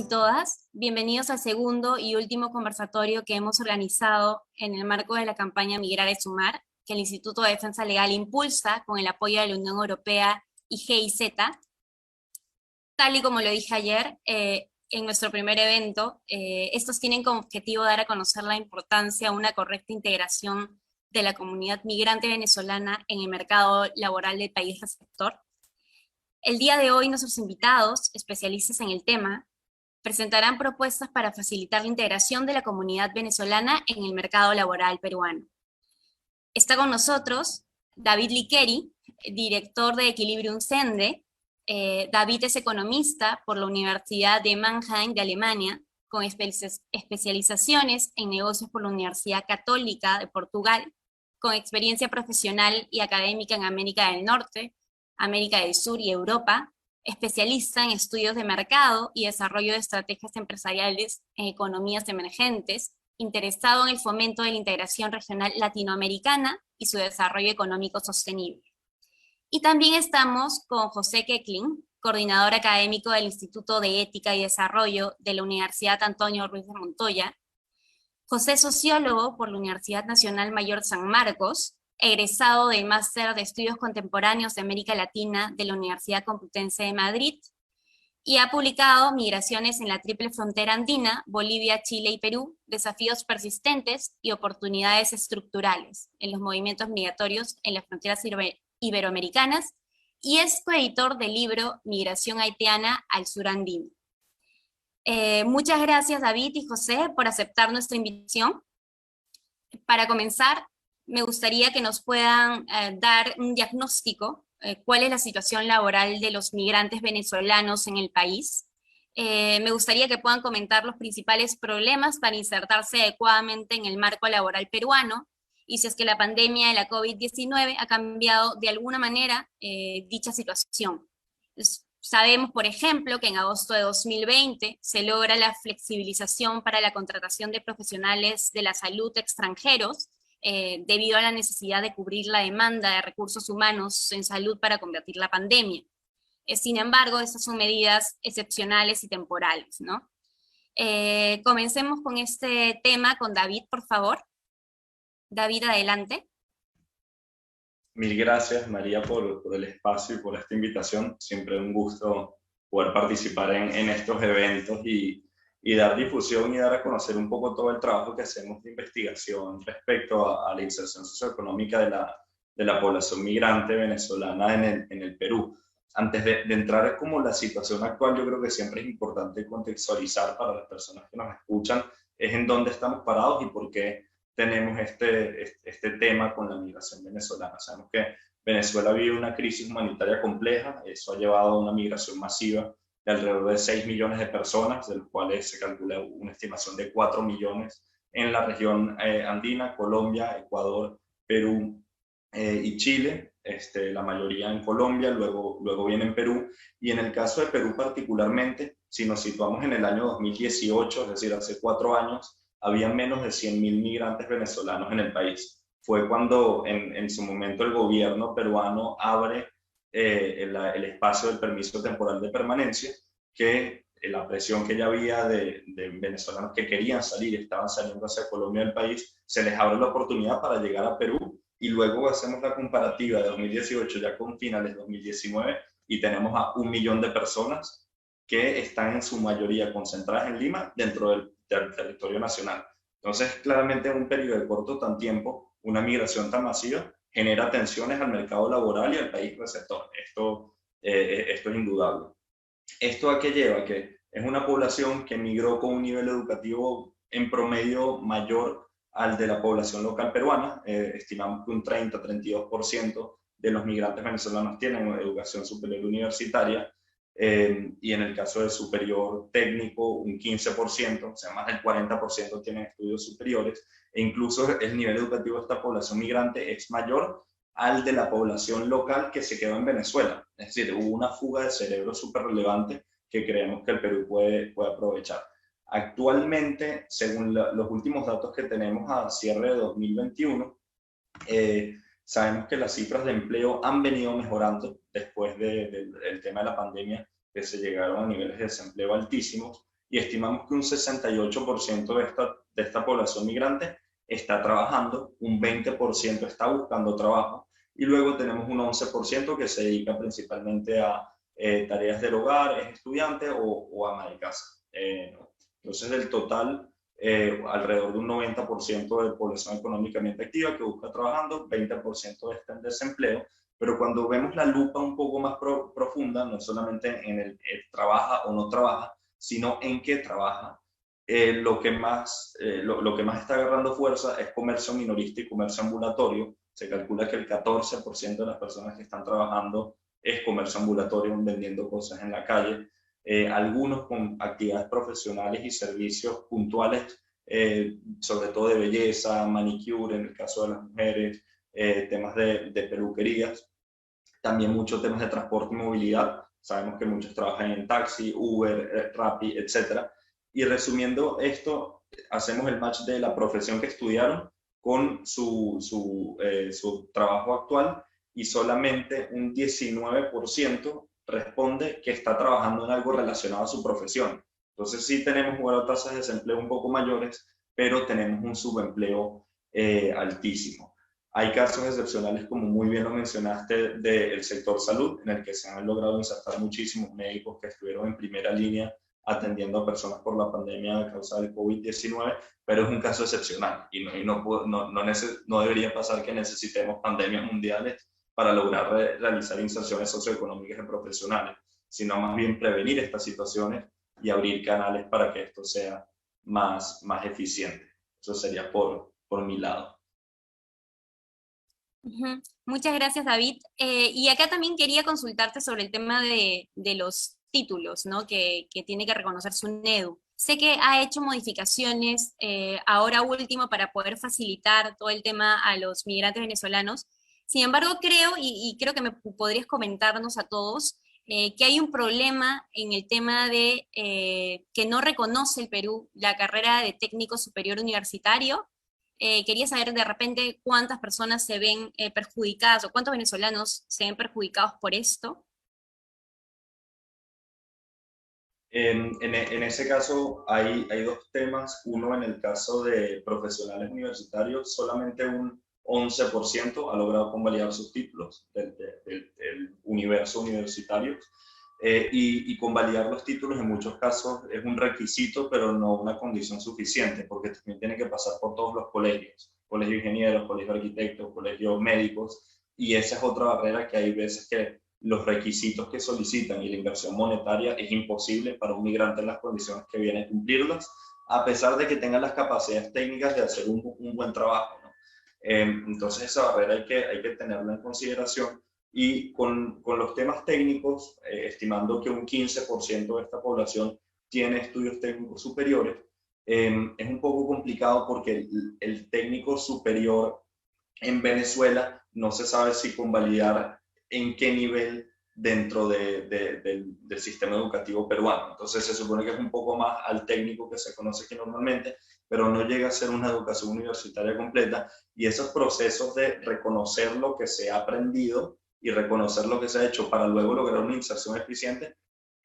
y todas, bienvenidos al segundo y último conversatorio que hemos organizado en el marco de la campaña Migrar es Sumar, que el Instituto de Defensa Legal impulsa con el apoyo de la Unión Europea y GIZ. Tal y como lo dije ayer, en nuestro primer evento, estos tienen como objetivo dar a conocer la importancia de una correcta integración de la comunidad migrante venezolana en el mercado laboral del país receptor. El día de hoy nuestros invitados, especialistas en el tema, presentarán propuestas para facilitar la integración de la comunidad venezolana en el mercado laboral peruano. Está con nosotros David Liqueri, director de Equilibrium Sende. David es economista por la Universidad de Mannheim de Alemania, con especializaciones en negocios por la Universidad Católica de Portugal, con experiencia profesional y académica en América del Norte, América del Sur y Europa, especialista en estudios de mercado y desarrollo de estrategias empresariales en economías emergentes, interesado en el fomento de la integración regional latinoamericana y su desarrollo económico sostenible. Y también estamos con José Kecklin, coordinador académico del Instituto de Ética y Desarrollo de la Universidad Antonio Ruiz de Montoya. José es sociólogo por la Universidad Nacional Mayor San Marcos, egresado del Máster de Estudios Contemporáneos de América Latina de la Universidad Complutense de Madrid, y ha publicado Migraciones en la Triple Frontera Andina, Bolivia, Chile y Perú, desafíos persistentes y oportunidades estructurales en los movimientos migratorios en las fronteras iberoamericanas, y es coeditor del libro Migración haitiana al sur andino. Muchas gracias David y José por aceptar nuestra invitación. Para comenzar, me gustaría que nos puedan dar un diagnóstico, cuál es la situación laboral de los migrantes venezolanos en el país. Me gustaría que puedan comentar los principales problemas para insertarse adecuadamente en el marco laboral peruano, y si es que la pandemia de la COVID-19 ha cambiado de alguna manera dicha situación. Sabemos, por ejemplo, que en agosto de 2020 se logra la flexibilización para la contratación de profesionales de la salud extranjeros, debido a la necesidad de cubrir la demanda de recursos humanos en salud para combatir la pandemia. Sin embargo, estas son medidas excepcionales y temporales, ¿no? Comencemos con este tema con David, por favor. David, adelante. Mil gracias, María, por el espacio y por esta invitación. Siempre un gusto poder participar en estos eventos y dar difusión y dar a conocer un poco todo el trabajo que hacemos de investigación respecto a la inserción socioeconómica de la población migrante venezolana en el Perú. Antes de entrar en como la situación actual, yo creo que siempre es importante contextualizar para las personas que nos escuchan es en dónde estamos parados y por qué tenemos este tema con la migración venezolana. Sabemos que Venezuela vive una crisis humanitaria compleja, eso ha llevado a una migración masiva de alrededor de 6 millones de personas, de los cuales se calcula una estimación de 4 millones en la región andina, Colombia, Ecuador, Perú y Chile, la mayoría en Colombia, luego viene en Perú, y en el caso de Perú particularmente, si nos situamos en el año 2018, es decir, hace 4 años, había menos de 100.000 migrantes venezolanos en el país. Fue cuando en su momento el gobierno peruano abre el espacio del permiso temporal de permanencia, que la presión que ya había de venezolanos que querían salir y estaban saliendo hacia Colombia del país, se les abre la oportunidad para llegar a Perú, y luego hacemos la comparativa de 2018 ya con finales de 2019 y tenemos a 1 millón de personas que están en su mayoría concentradas en Lima dentro del territorio nacional. Entonces, claramente en un periodo de corto tan tiempo, una migración tan masiva genera tensiones al mercado laboral y al país receptor. Esto es indudable. ¿Esto a qué lleva? Que es una población que migró con un nivel educativo en promedio mayor al de la población local peruana. Estimamos que un 30-32% de los migrantes venezolanos tienen educación superior universitaria, y en el caso de superior técnico un 15%, o sea, más del 40% tienen estudios superiores, e incluso el nivel educativo de esta población migrante es mayor al de la población local que se quedó en Venezuela. Es decir, hubo una fuga de cerebro súper relevante que creemos que el Perú puede aprovechar. Actualmente, según los últimos datos que tenemos a cierre de 2021, sabemos que las cifras de empleo han venido mejorando después del tema de la pandemia, que se llegaron a niveles de desempleo altísimos, y estimamos que un 68% de esta población migrante está trabajando, un 20% está buscando trabajo, y luego tenemos un 11% que se dedica principalmente a tareas del hogar, es estudiante o ama de casa. Entonces, del total, alrededor de un 90% de población económicamente activa que busca trabajando, 20% está en desempleo, pero cuando vemos la lupa un poco más profunda, no solamente en el trabaja o no trabaja, sino en qué trabaja, lo que más está agarrando fuerza es comercio minorista y comercio ambulatorio. Se calcula que el 14% de las personas que están trabajando es comercio ambulatorio, vendiendo cosas en la calle. Algunos con actividades profesionales y servicios puntuales, sobre todo de belleza, manicure en el caso de las mujeres, temas de peluquerías, también muchos temas de transporte y movilidad. Sabemos que muchos trabajan en taxi, Uber, Rappi, etcétera. Y resumiendo esto, hacemos el match de la profesión que estudiaron con su trabajo actual, y solamente un 19% responde que está trabajando en algo relacionado a su profesión. Entonces sí tenemos tasas de desempleo un poco mayores, pero tenemos un subempleo altísimo. Hay casos excepcionales, como muy bien lo mencionaste, del sector salud, en el que se han logrado insertar muchísimos médicos que estuvieron en primera línea atendiendo a personas por la pandemia a causa del COVID-19, pero es un caso excepcional y no debería pasar que necesitemos pandemias mundiales para lograr realizar inserciones socioeconómicas y profesionales, sino más bien prevenir estas situaciones y abrir canales para que esto sea más eficiente. Eso sería por mi lado. Muchas gracias, David. Y acá también quería consultarte sobre el tema de los títulos, ¿no? Que tiene que reconocer SUNEDU. Sé que ha hecho modificaciones ahora último para poder facilitar todo el tema a los migrantes venezolanos. Sin embargo, creo, y creo que me podrías comentarnos a todos, que hay un problema en el tema de que no reconoce el Perú la carrera de técnico superior universitario. Quería saber de repente cuántas personas se ven perjudicadas o cuántos venezolanos se ven perjudicados por esto. En ese caso hay dos temas. Uno, en el caso de profesionales universitarios, solamente un 11% ha logrado convalidar sus títulos del universo universitario. Y convalidar los títulos en muchos casos es un requisito, pero no una condición suficiente, porque también tiene que pasar por todos los colegios, colegio de ingenieros, colegio de arquitectos, colegio médicos, y esa es otra barrera, que hay veces que los requisitos que solicitan y la inversión monetaria es imposible para un migrante en las condiciones que viene a cumplirlas, a pesar de que tengan las capacidades técnicas de hacer un buen trabajo, ¿no? Entonces esa barrera hay que tenerla en consideración. Y con los temas técnicos, estimando que un 15% de esta población tiene estudios técnicos superiores, es un poco complicado, porque el técnico superior en Venezuela no se sabe si convalidar en qué nivel dentro del sistema educativo peruano. Entonces se supone que es un poco más al técnico que se conoce aquí normalmente, pero no llega a ser una educación universitaria completa, y esos procesos de reconocer lo que se ha aprendido y reconocer lo que se ha hecho para luego lograr una inserción eficiente,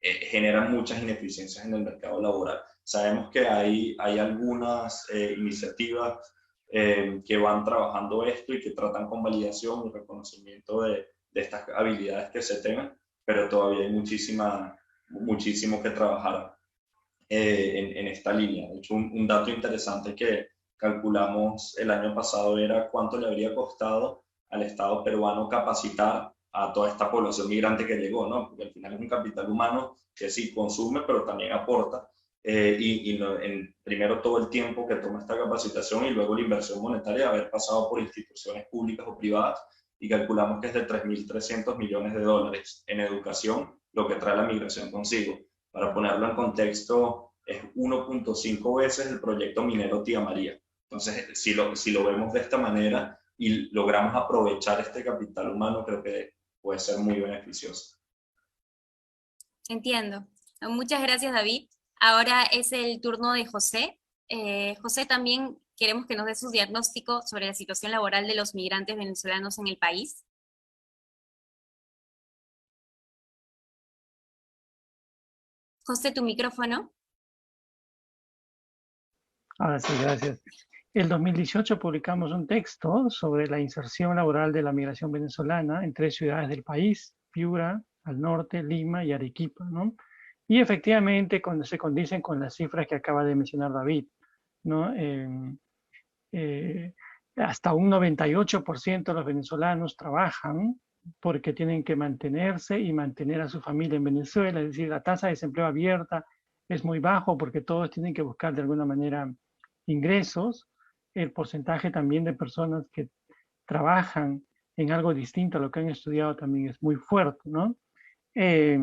generan muchas ineficiencias en el mercado laboral. Sabemos que hay algunas iniciativas que van trabajando esto y que tratan con validación y reconocimiento de estas habilidades que se tengan, pero todavía hay muchísimo que trabajar en esta línea. De hecho, un dato interesante que calculamos el año pasado era cuánto le habría costado al Estado peruano capacitar a toda esta población migrante que llegó, ¿no? Porque al final es un capital humano que sí consume, pero también aporta. Primero todo el tiempo que toma esta capacitación, y luego la inversión monetaria de haber pasado por instituciones públicas o privadas, y calculamos que es de 3.300 millones de dólares en educación lo que trae la migración consigo. Para ponerlo en contexto, es 1.5 veces el proyecto minero Tía María. Entonces, si lo vemos de esta manera y logramos aprovechar este capital humano, creo que puede ser muy beneficioso. Entiendo. Muchas gracias, David. Ahora es el turno de José. José, también queremos que nos dé su diagnóstico sobre la situación laboral de los migrantes venezolanos en el país. José, tu micrófono. Ahora sí, gracias. El 2018 publicamos un texto sobre la inserción laboral de la migración venezolana en 3 ciudades del país: Piura, al norte, Lima y Arequipa, ¿no? Y efectivamente cuando se condicen con las cifras que acaba de mencionar David, ¿no? Eh, hasta un 98% de los venezolanos trabajan porque tienen que mantenerse y mantener a su familia en Venezuela. Es decir, la tasa de desempleo abierta es muy bajo porque todos tienen que buscar de alguna manera ingresos. El porcentaje también de personas que trabajan en algo distinto a lo que han estudiado también es muy fuerte, ¿no? Eh,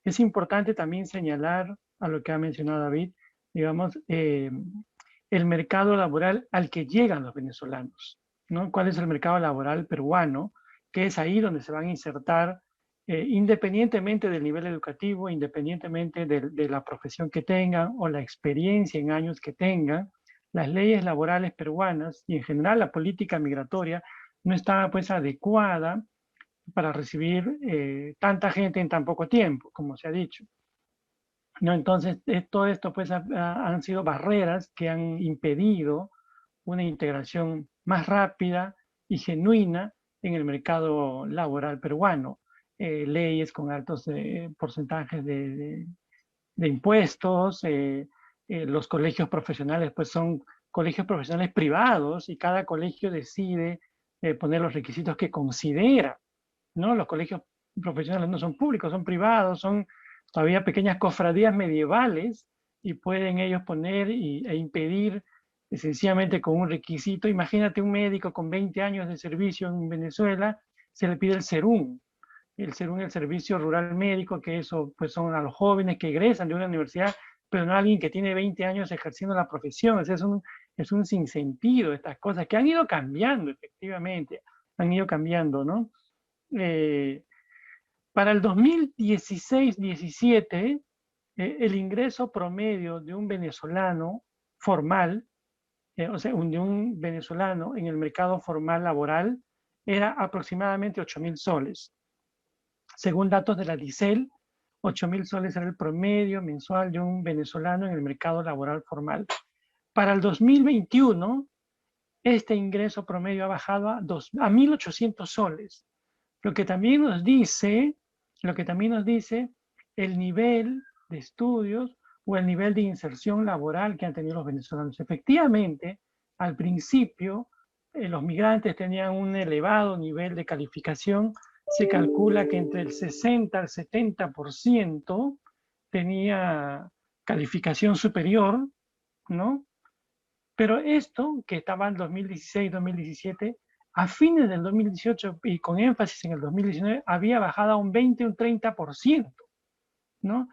es importante también señalar a lo que ha mencionado David, digamos, el mercado laboral al que llegan los venezolanos, ¿no? ¿Cuál es el mercado laboral peruano? Que es ahí donde se van a insertar, independientemente del nivel educativo, independientemente de la profesión que tengan o la experiencia en años que tengan. Las leyes laborales peruanas y en general la política migratoria no está pues adecuada para recibir tanta gente en tan poco tiempo, como se ha dicho. ¿No? Entonces, todo esto pues han sido barreras que han impedido una integración más rápida y genuina en el mercado laboral peruano. Leyes con altos porcentajes de impuestos, los colegios profesionales pues son colegios profesionales privados y cada colegio decide poner los requisitos que considera, ¿no? Los colegios profesionales no son públicos, son privados, son todavía pequeñas cofradías medievales y pueden ellos poner e impedir sencillamente con un requisito. Imagínate un médico con 20 años de servicio en Venezuela, se le pide el SERUM, el servicio rural médico, que eso pues son a los jóvenes que egresan de una universidad, pero no a alguien que tiene 20 años ejerciendo la profesión. Es un sinsentido estas cosas que han ido cambiando, efectivamente, han ido cambiando, ¿no? Eh, para el 2016-17, el ingreso promedio de un venezolano formal, o sea, de un venezolano en el mercado formal laboral, era aproximadamente 8.000 soles. Según datos de la DICEL, 8.000 soles era el promedio mensual de un venezolano en el mercado laboral formal. Para el 2021, este ingreso promedio ha bajado a 1.800 soles, lo que también nos dice el nivel de estudios o el nivel de inserción laboral que han tenido los venezolanos. Efectivamente, al principio, los migrantes tenían un elevado nivel de calificación. Se calcula que entre el 60 al 70% tenía calificación superior, ¿no? Pero esto, que estaba en 2016-2017, a fines del 2018 y con énfasis en el 2019, había bajado a un 20, un 30%, ¿no?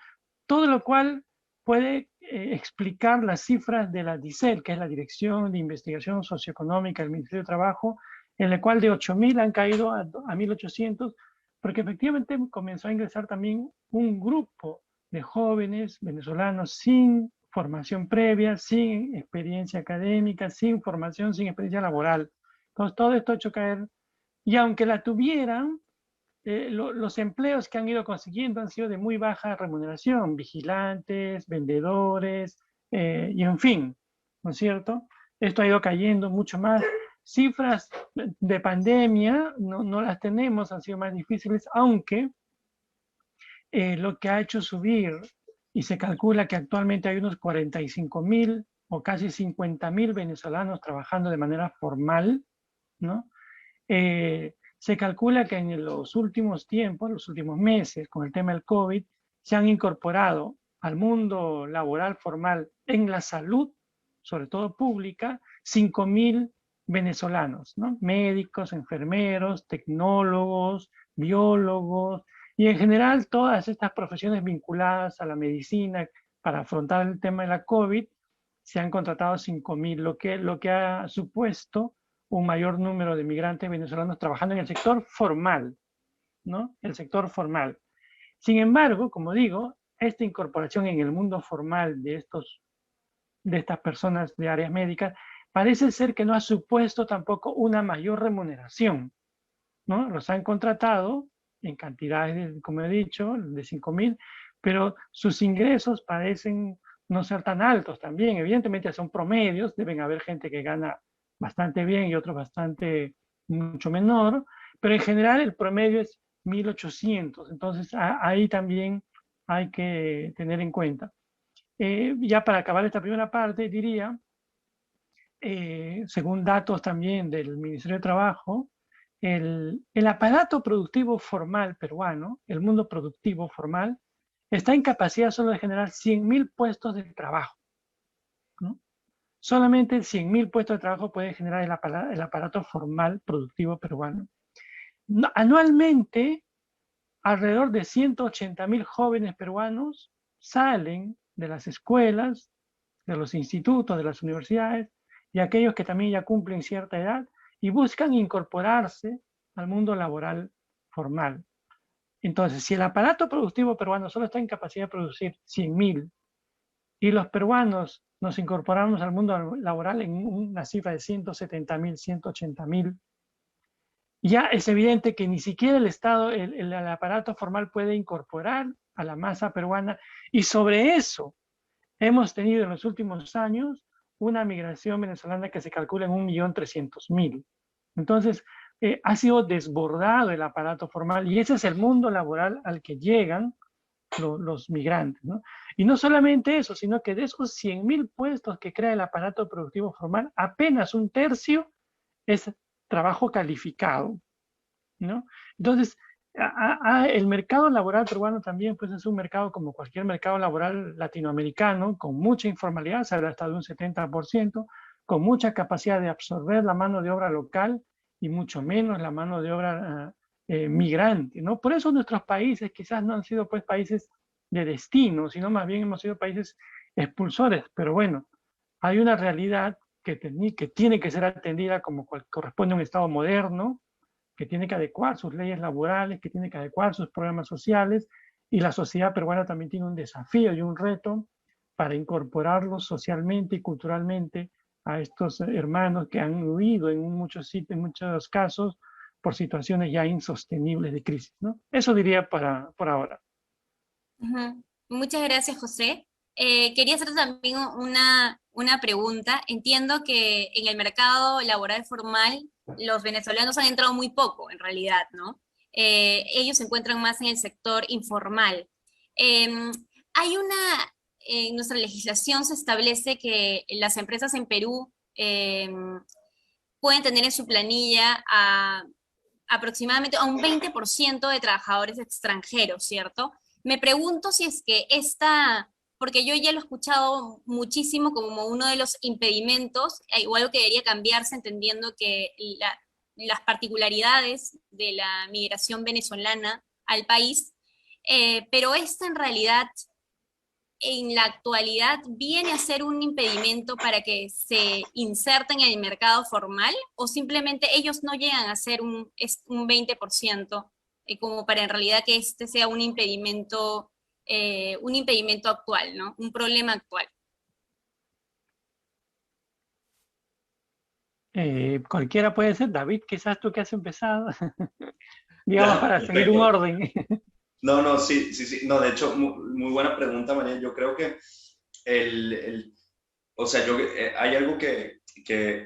Todo lo cual puede explicar las cifras de la DICEL, que es la Dirección de Investigación Socioeconómica del Ministerio de Trabajo, en la cual de 8.000 han caído a 1.800, porque efectivamente comenzó a ingresar también un grupo de jóvenes venezolanos sin formación previa, sin experiencia académica, sin formación, sin experiencia laboral. Entonces, todo esto ha hecho caer, y aunque la tuvieran, los empleos que han ido consiguiendo han sido de muy baja remuneración, vigilantes, vendedores, y en fin, ¿no es cierto? Esto ha ido cayendo mucho más. Cifras de pandemia no las tenemos, han sido más difíciles, aunque lo que ha hecho subir, y se calcula que actualmente hay unos 45.000 o casi 50.000 venezolanos trabajando de manera formal, ¿no? Se calcula que en los últimos tiempos, los últimos meses, con el tema del COVID, se han incorporado al mundo laboral formal en la salud, sobre todo pública, 5.000 venezolanos, ¿no? Médicos, enfermeros, tecnólogos, biólogos, y en general todas estas profesiones vinculadas a la medicina para afrontar el tema de la COVID, se han contratado 5.000, lo que ha supuesto un mayor número de migrantes venezolanos trabajando en el sector formal, ¿no? El sector formal. Sin embargo, como digo, esta incorporación en el mundo formal de estas personas de áreas médicas parece ser que no ha supuesto tampoco una mayor remuneración, ¿no? Los han contratado en cantidades, como he dicho, de 5.000, pero sus ingresos parecen no ser tan altos también. Evidentemente son promedios, deben haber gente que gana bastante bien y otros bastante mucho menor, pero en general el promedio es 1.800. Entonces ahí también hay que tener en cuenta. Ya para acabar esta primera parte, diría, según datos también del Ministerio de Trabajo, el aparato productivo formal peruano, el mundo productivo formal, está en capacidad solo de generar 100.000 puestos de trabajo, ¿no? Solamente 100.000 puestos de trabajo puede generar el aparato formal productivo peruano. No, anualmente, alrededor de 180.000 jóvenes peruanos salen de las escuelas, de los institutos, de las universidades, y aquellos que también ya cumplen cierta edad y buscan incorporarse al mundo laboral formal. Entonces, si el aparato productivo peruano solo está en capacidad de producir 100.000 y los peruanos nos incorporamos al mundo laboral en una cifra de 170.000, 180.000, ya es evidente que ni siquiera el Estado, el aparato formal puede incorporar a la masa peruana, y sobre eso hemos tenido en los últimos años una migración venezolana que se calcula en 1.300.000. Entonces, ha sido desbordado el aparato formal y ese es el mundo laboral al que llegan los migrantes, ¿no? Y no solamente eso, sino que de esos 100.000 puestos que crea el aparato productivo formal, apenas un tercio es trabajo calificado, ¿no? Entonces, el mercado laboral peruano también pues, es un mercado como cualquier mercado laboral latinoamericano, con mucha informalidad, se habla hasta de un 70%, con mucha capacidad de absorber la mano de obra local y mucho menos la mano de obra migrante, ¿no? Por eso nuestros países quizás no han sido pues países de destino, sino más bien hemos sido países expulsores, pero bueno, hay una realidad que tiene que ser atendida como corresponde a un Estado moderno, que tiene que adecuar sus leyes laborales, que tiene que adecuar sus programas sociales, y la sociedad peruana también tiene un desafío y un reto para incorporarlos socialmente y culturalmente a estos hermanos que han huido en muchos sitios, en muchos casos, por situaciones ya insostenibles de crisis, ¿no? Eso diría por ahora. Muchas gracias, José. Quería hacer también una pregunta. Entiendo que en el mercado laboral formal los venezolanos han entrado muy poco, en realidad, ¿no? Ellos se encuentran más en el sector informal. En nuestra legislación se establece que las empresas en Perú pueden tener en su planilla aproximadamente a un 20% de trabajadores extranjeros, ¿cierto? Me pregunto si es que porque yo ya lo he escuchado muchísimo como uno de los impedimentos, o algo que debería cambiarse, entendiendo que las particularidades de la migración venezolana al país, pero esta en realidad, en la actualidad, viene a ser un impedimento para que se inserten en el mercado formal, o simplemente ellos no llegan a ser un 20%, como para en realidad que este sea un impedimento actual, ¿no? Un problema actual. Cualquiera puede ser. David, quizás tú que has empezado, digamos, para seguir un orden. No, sí. No, de hecho, muy buena pregunta, María. Yo creo que hay algo que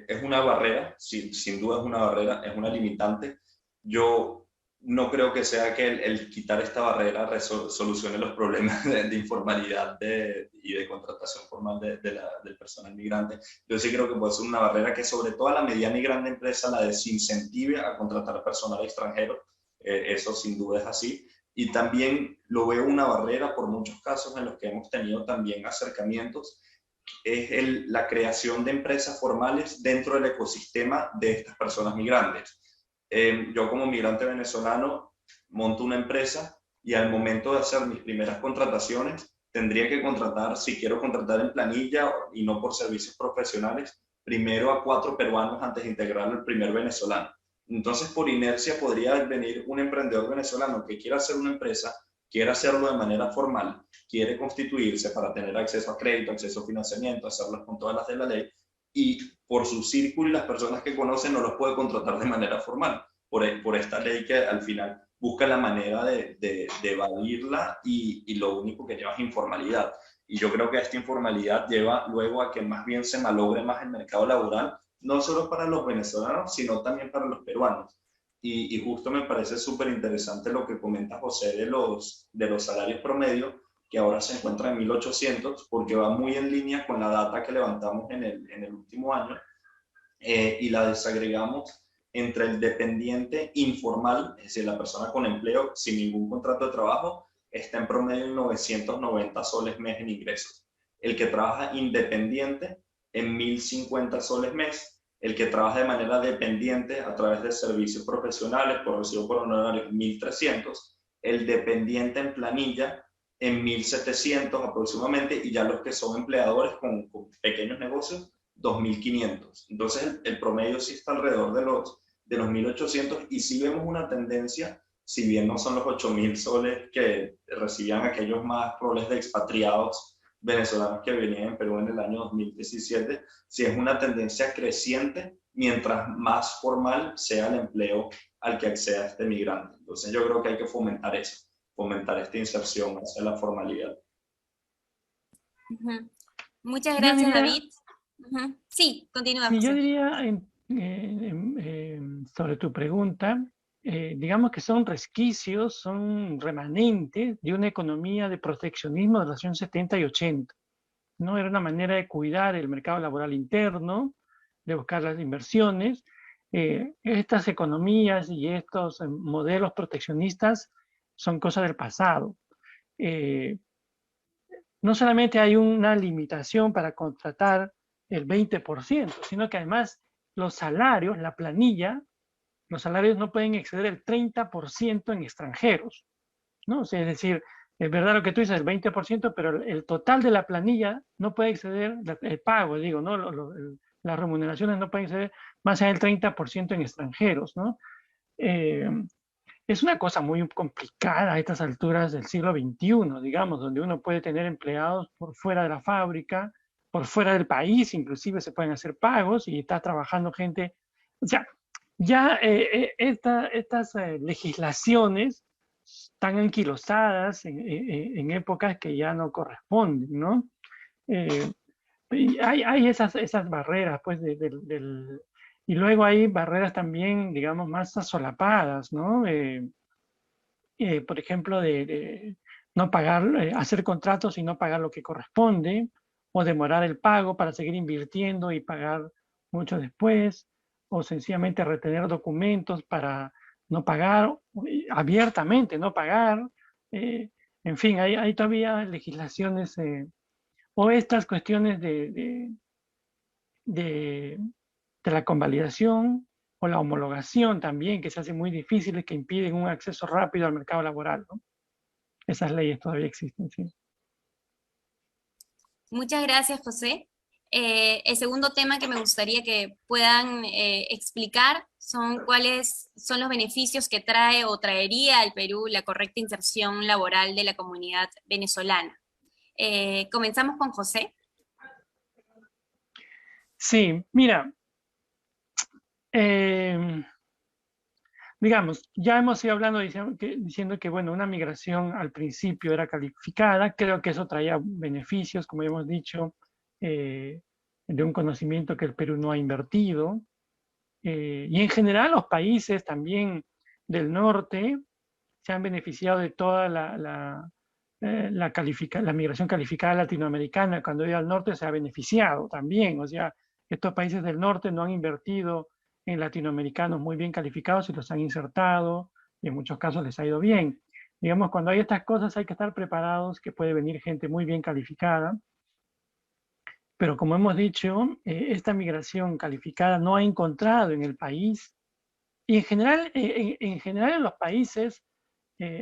es una barrera, sin duda es una barrera, es una limitante. Yo no creo que sea que el quitar esta barrera solucione los problemas de informalidad y de contratación formal del personal migrante. Yo sí creo que puede ser una barrera que sobre todo a la mediana y grande empresa la desincentive a contratar personal extranjero. Eso sin duda es así. Y también lo veo una barrera por muchos casos en los que hemos tenido también acercamientos, es la creación de empresas formales dentro del ecosistema de estas personas migrantes. Yo como migrante venezolano monto una empresa y al momento de hacer mis primeras contrataciones tendría que contratar, si quiero contratar en planilla y no por servicios profesionales, primero a 4 peruanos antes de integrar al primer venezolano. Entonces, por inercia podría venir un emprendedor venezolano que quiera hacer una empresa, quiere hacerlo de manera formal, quiere constituirse para tener acceso a crédito, acceso a financiamiento, hacerlo con todas las de la ley, y por su círculo y las personas que conocen no los puede contratar de manera formal, por esta ley que al final busca la manera de evadirla y lo único que lleva es informalidad. Y yo creo que esta informalidad lleva luego a que más bien se malogre más el mercado laboral, no solo para los venezolanos, sino también para los peruanos. Y justo me parece súper interesante lo que comenta José de los salarios promedio, que ahora se encuentran en 1.800, porque va muy en línea con la data que levantamos en el último año, y la desagregamos entre el dependiente informal, es decir, la persona con empleo sin ningún contrato de trabajo, está en promedio en 990 soles mes en ingresos. El que trabaja independiente en 1.050 soles mes. El que trabaja de manera dependiente a través de servicios profesionales por recibo por honorarios 1.300. El dependiente en planilla en 1.700 aproximadamente, y ya los que son empleadores con pequeños negocios 2.500. Entonces el promedio sí está alrededor de los 1.800, y sí vemos una tendencia, si bien no son los 8.000 soles que recibían aquellos más roles de expatriados venezolanos que venían en Perú en el año 2017, sí es una tendencia creciente mientras más formal sea el empleo al que acceda este migrante. Entonces yo creo que hay que fomentar eso, fomentar esta inserción hacia la formalidad. Muchas gracias, David. Sí, continúa, José. Yo diría, sobre tu pregunta, digamos que son resquicios, son remanentes de una economía de proteccionismo de los años 70 y 80. ¿No? Era una manera de cuidar el mercado laboral interno, de buscar las inversiones. Estas economías y estos modelos proteccionistas son cosas del pasado. No solamente hay una limitación para contratar el 20%, sino que además los salarios, la planilla, los salarios no pueden exceder el 30% en extranjeros, ¿no? O sea, es decir, es verdad lo que tú dices, el 20%, pero el total de la planilla no puede exceder, el pago, digo, ¿no? Las remuneraciones no pueden exceder más allá del 30% en extranjeros, ¿no? Es una cosa muy complicada a estas alturas del siglo XXI, digamos, donde uno puede tener empleados por fuera de la fábrica, por fuera del país, inclusive se pueden hacer pagos y está trabajando gente. O sea, ya estas legislaciones están anquilosadas en épocas que ya no corresponden, ¿no? Hay esas barreras, pues, y luego hay barreras también, digamos, más solapadas, ¿no? Por ejemplo, de no pagar, hacer contratos y no pagar lo que corresponde, o demorar el pago para seguir invirtiendo y pagar mucho después, o sencillamente retener documentos para no pagar, abiertamente no pagar. En fin, hay todavía legislaciones o estas cuestiones de la convalidación o la homologación también, que se hacen muy difíciles, que impiden un acceso rápido al mercado laboral, ¿no? Esas leyes todavía existen, sí. Muchas gracias, José. El segundo tema que me gustaría que puedan explicar son cuáles son los beneficios que trae o traería al Perú la correcta inserción laboral de la comunidad venezolana. Comenzamos con José. Sí, mira, digamos, ya hemos ido hablando diciendo que, bueno, una migración al principio era calificada. Creo que eso traía beneficios, como hemos dicho, de un conocimiento que el Perú no ha invertido. Y en general los países también del norte se han beneficiado de toda la migración calificada latinoamericana. Cuando he ido al norte se ha beneficiado también. O sea, estos países del norte no han invertido en latinoamericanos muy bien calificados y los han insertado, y en muchos casos les ha ido bien. Digamos, cuando hay estas cosas hay que estar preparados, que puede venir gente muy bien calificada, pero como hemos dicho, esta migración calificada no ha encontrado en el país, y en general en los países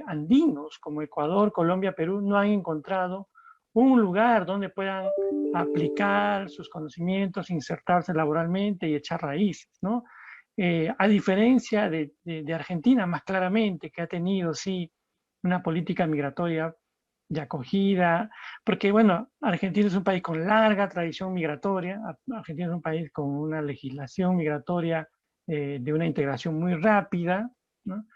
andinos como Ecuador, Colombia, Perú, no han encontrado un lugar donde puedan aplicar sus conocimientos, insertarse laboralmente y echar raíces, ¿no? A diferencia de Argentina, más claramente, que ha tenido, sí, una política migratoria de acogida, porque, bueno, Argentina es un país con larga tradición migratoria, Argentina es un país con una legislación migratoria de una integración muy rápida, ¿no?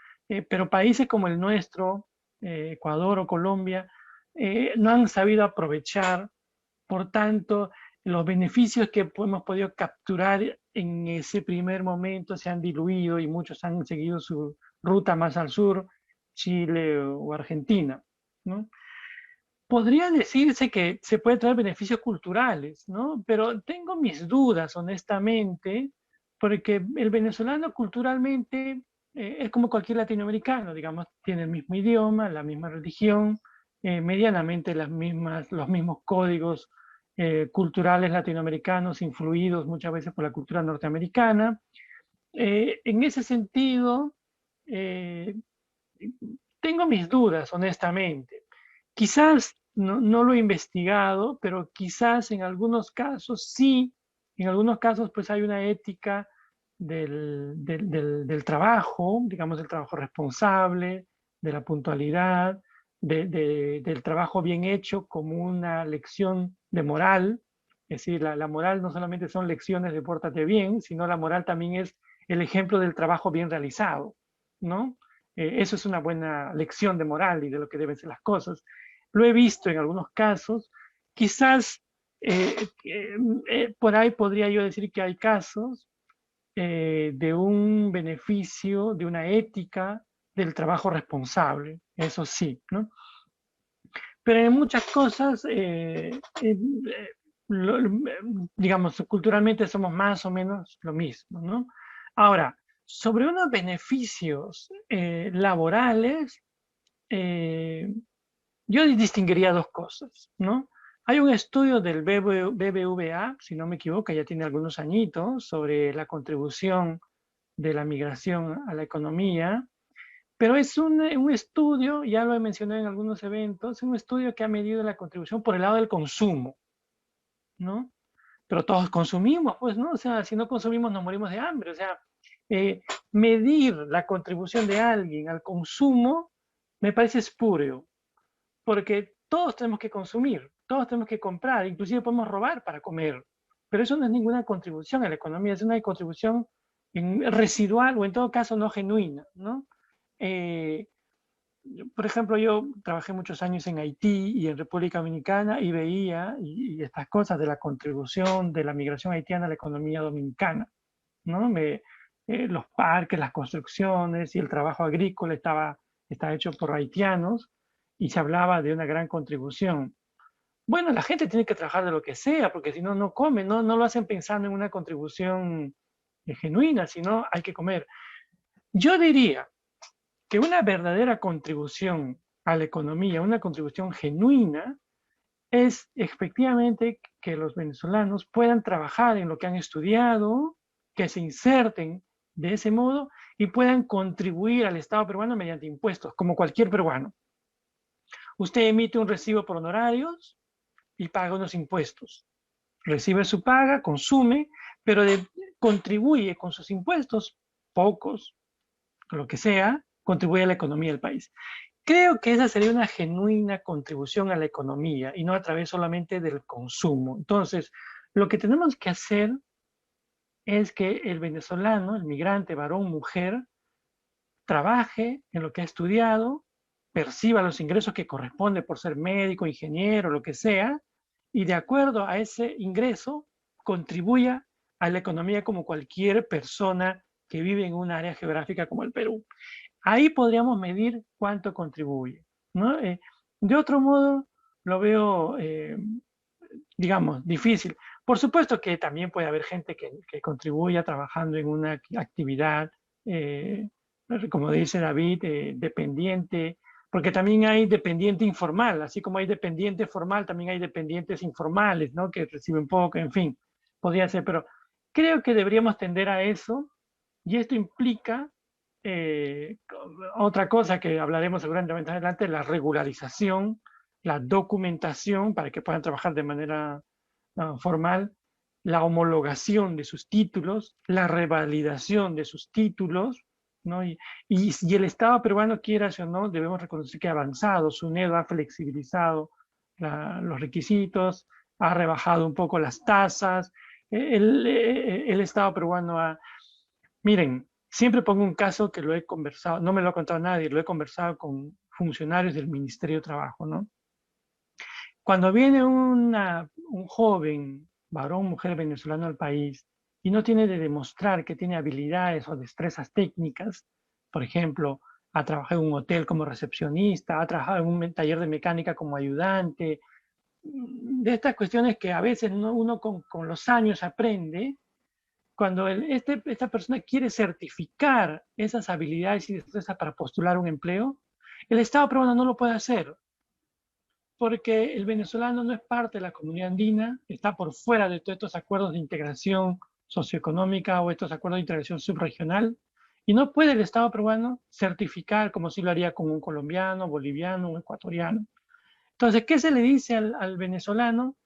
Pero países como el nuestro, Ecuador o Colombia, no han sabido aprovechar, por tanto, los beneficios que hemos podido capturar en ese primer momento se han diluido y muchos han seguido su ruta más al sur, Chile o Argentina, ¿no? Podría decirse que se puede traer beneficios culturales, ¿no? Pero tengo mis dudas, honestamente, porque el venezolano culturalmente es como cualquier latinoamericano, digamos, tiene el mismo idioma, la misma religión, medianamente los mismos códigos culturales latinoamericanos influidos muchas veces por la cultura norteamericana. En ese sentido, eh, tengo mis dudas, honestamente. Quizás no lo he investigado, pero quizás en algunos casos sí, en algunos casos pues hay una ética del trabajo, digamos, del trabajo responsable, de la puntualidad, del trabajo bien hecho como una lección de moral. Es decir, la moral no solamente son lecciones de pórtate bien, sino la moral también es el ejemplo del trabajo bien realizado, ¿no? Eso es una buena lección de moral y de lo que deben ser las cosas. Lo he visto en algunos casos. Quizás por ahí podría yo decir que hay casos de un beneficio, de una ética del trabajo responsable, eso sí, ¿no? Pero en muchas cosas, lo, digamos, culturalmente somos más o menos lo mismo, ¿no? Ahora, sobre unos beneficios laborales, yo distinguiría dos cosas, ¿no? Hay un estudio del BBVA, si no me equivoco, ya tiene algunos añitos, sobre la contribución de la migración a la economía, pero es un estudio, ya lo he mencionado en algunos eventos, un estudio que ha medido la contribución por el lado del consumo, ¿no? Pero todos consumimos, pues, ¿no? O sea, si no consumimos nos morimos de hambre, o sea, medir la contribución de alguien al consumo me parece espurio, porque todos tenemos que consumir, todos tenemos que comprar, inclusive podemos robar para comer, pero eso no es ninguna contribución a la economía, es una contribución residual o en todo caso no genuina, ¿no? Eh, por ejemplo, yo trabajé muchos años en Haití y en República Dominicana y veía y estas cosas de la contribución de la migración haitiana a la economía dominicana, ¿no? Los parques, las construcciones y el trabajo agrícola está hecho por haitianos y se hablaba de una gran contribución. Bueno, la gente tiene que trabajar de lo que sea, porque si no, no comen, no lo hacen pensando en una contribución genuina, sino hay que comer. Yo diría que una verdadera contribución a la economía, una contribución genuina, es efectivamente que los venezolanos puedan trabajar en lo que han estudiado, que se inserten de ese modo y puedan contribuir al Estado peruano mediante impuestos, como cualquier peruano. Usted emite un recibo por honorarios y paga unos impuestos. Recibe su paga, consume, pero contribuye con sus impuestos, pocos, lo que sea, contribuye a la economía del país. Creo que esa sería una genuina contribución a la economía y no a través solamente del consumo. Entonces, lo que tenemos que hacer es que el venezolano, el migrante, varón, mujer, trabaje en lo que ha estudiado, perciba los ingresos que corresponde por ser médico, ingeniero, lo que sea, y de acuerdo a ese ingreso contribuya a la economía como cualquier persona que vive en un área geográfica como el Perú. Ahí podríamos medir cuánto contribuye, ¿no? De otro modo, lo veo, digamos, difícil. Por supuesto que también puede haber gente que contribuya trabajando en una actividad, como dice David, dependiente, porque también hay dependiente informal, así como hay dependiente formal, también hay dependientes informales, ¿no? Que reciben poco, en fin, podría ser, pero creo que deberíamos tender a eso y esto implica otra cosa que hablaremos seguramente más adelante, la regularización, la documentación para que puedan trabajar de manera formal, la homologación de sus títulos, la revalidación de sus títulos, ¿no? Y el Estado peruano, quiera o no, debemos reconocer que ha avanzado, SUNEDO ha flexibilizado los requisitos, ha rebajado un poco las tasas, el Estado peruano ha... Miren, siempre pongo un caso que lo he conversado, no me lo ha contado nadie, lo he conversado con funcionarios del Ministerio de Trabajo, ¿no? Cuando viene un joven, varón, mujer venezolano al país, y no tiene de demostrar que tiene habilidades o destrezas técnicas, por ejemplo, ha trabajado en un hotel como recepcionista, ha trabajado en un taller de mecánica como ayudante, de estas cuestiones que a veces uno con los años aprende, cuando esta persona quiere certificar esas habilidades y destrezas para postular un empleo, el Estado peruano no lo puede hacer, porque el venezolano no es parte de la comunidad andina, está por fuera de todos estos acuerdos de integración socioeconómica o estos acuerdos de integración subregional, y no puede el Estado peruano certificar como si lo haría con un colombiano, boliviano o ecuatoriano. Entonces, ¿qué se le dice al venezolano?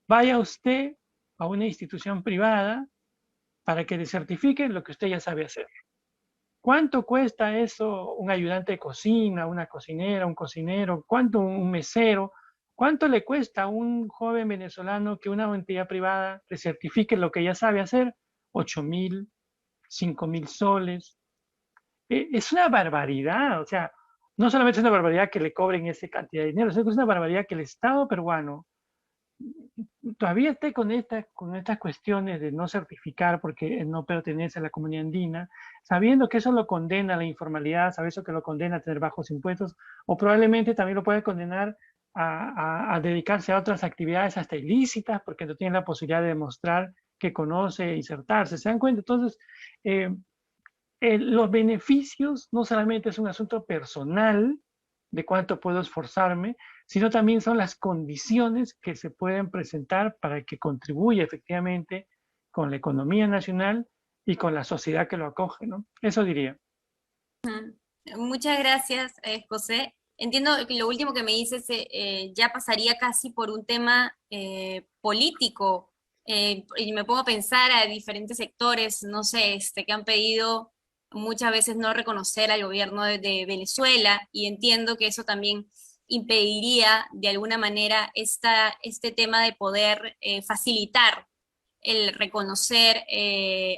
Vaya usted a una institución privada para que le certifiquen lo que usted ya sabe hacer. ¿Cuánto cuesta eso un ayudante de cocina, una cocinera, un cocinero? ¿Cuánto un mesero? ¿Cuánto le cuesta a un joven venezolano que una entidad privada le certifique lo que ya sabe hacer? 8.000, 5.000 soles. Es una barbaridad, o sea, no solamente es una barbaridad que le cobren esa cantidad de dinero, sino que es una barbaridad que el Estado peruano todavía esté con estas cuestiones de no certificar porque no pertenece a la comunidad andina, sabiendo que eso lo condena a la informalidad, sabiendo que lo condena a tener bajos impuestos, o probablemente también lo puede condenar a dedicarse a otras actividades hasta ilícitas, porque no tiene la posibilidad de demostrar que conoce e insertarse. ¿Se dan cuenta? Entonces, los beneficios no solamente es un asunto personal de cuánto puedo esforzarme, sino también son las condiciones que se pueden presentar para que contribuya efectivamente con la economía nacional y con la sociedad que lo acoge, ¿no? Eso diría. Muchas gracias, José. Entiendo que lo último que me dices ya pasaría casi por un tema político, y me pongo a pensar a diferentes sectores, no sé, que han pedido muchas veces no reconocer al gobierno de Venezuela, y entiendo que eso también impediría de alguna manera este tema de poder facilitar el reconocer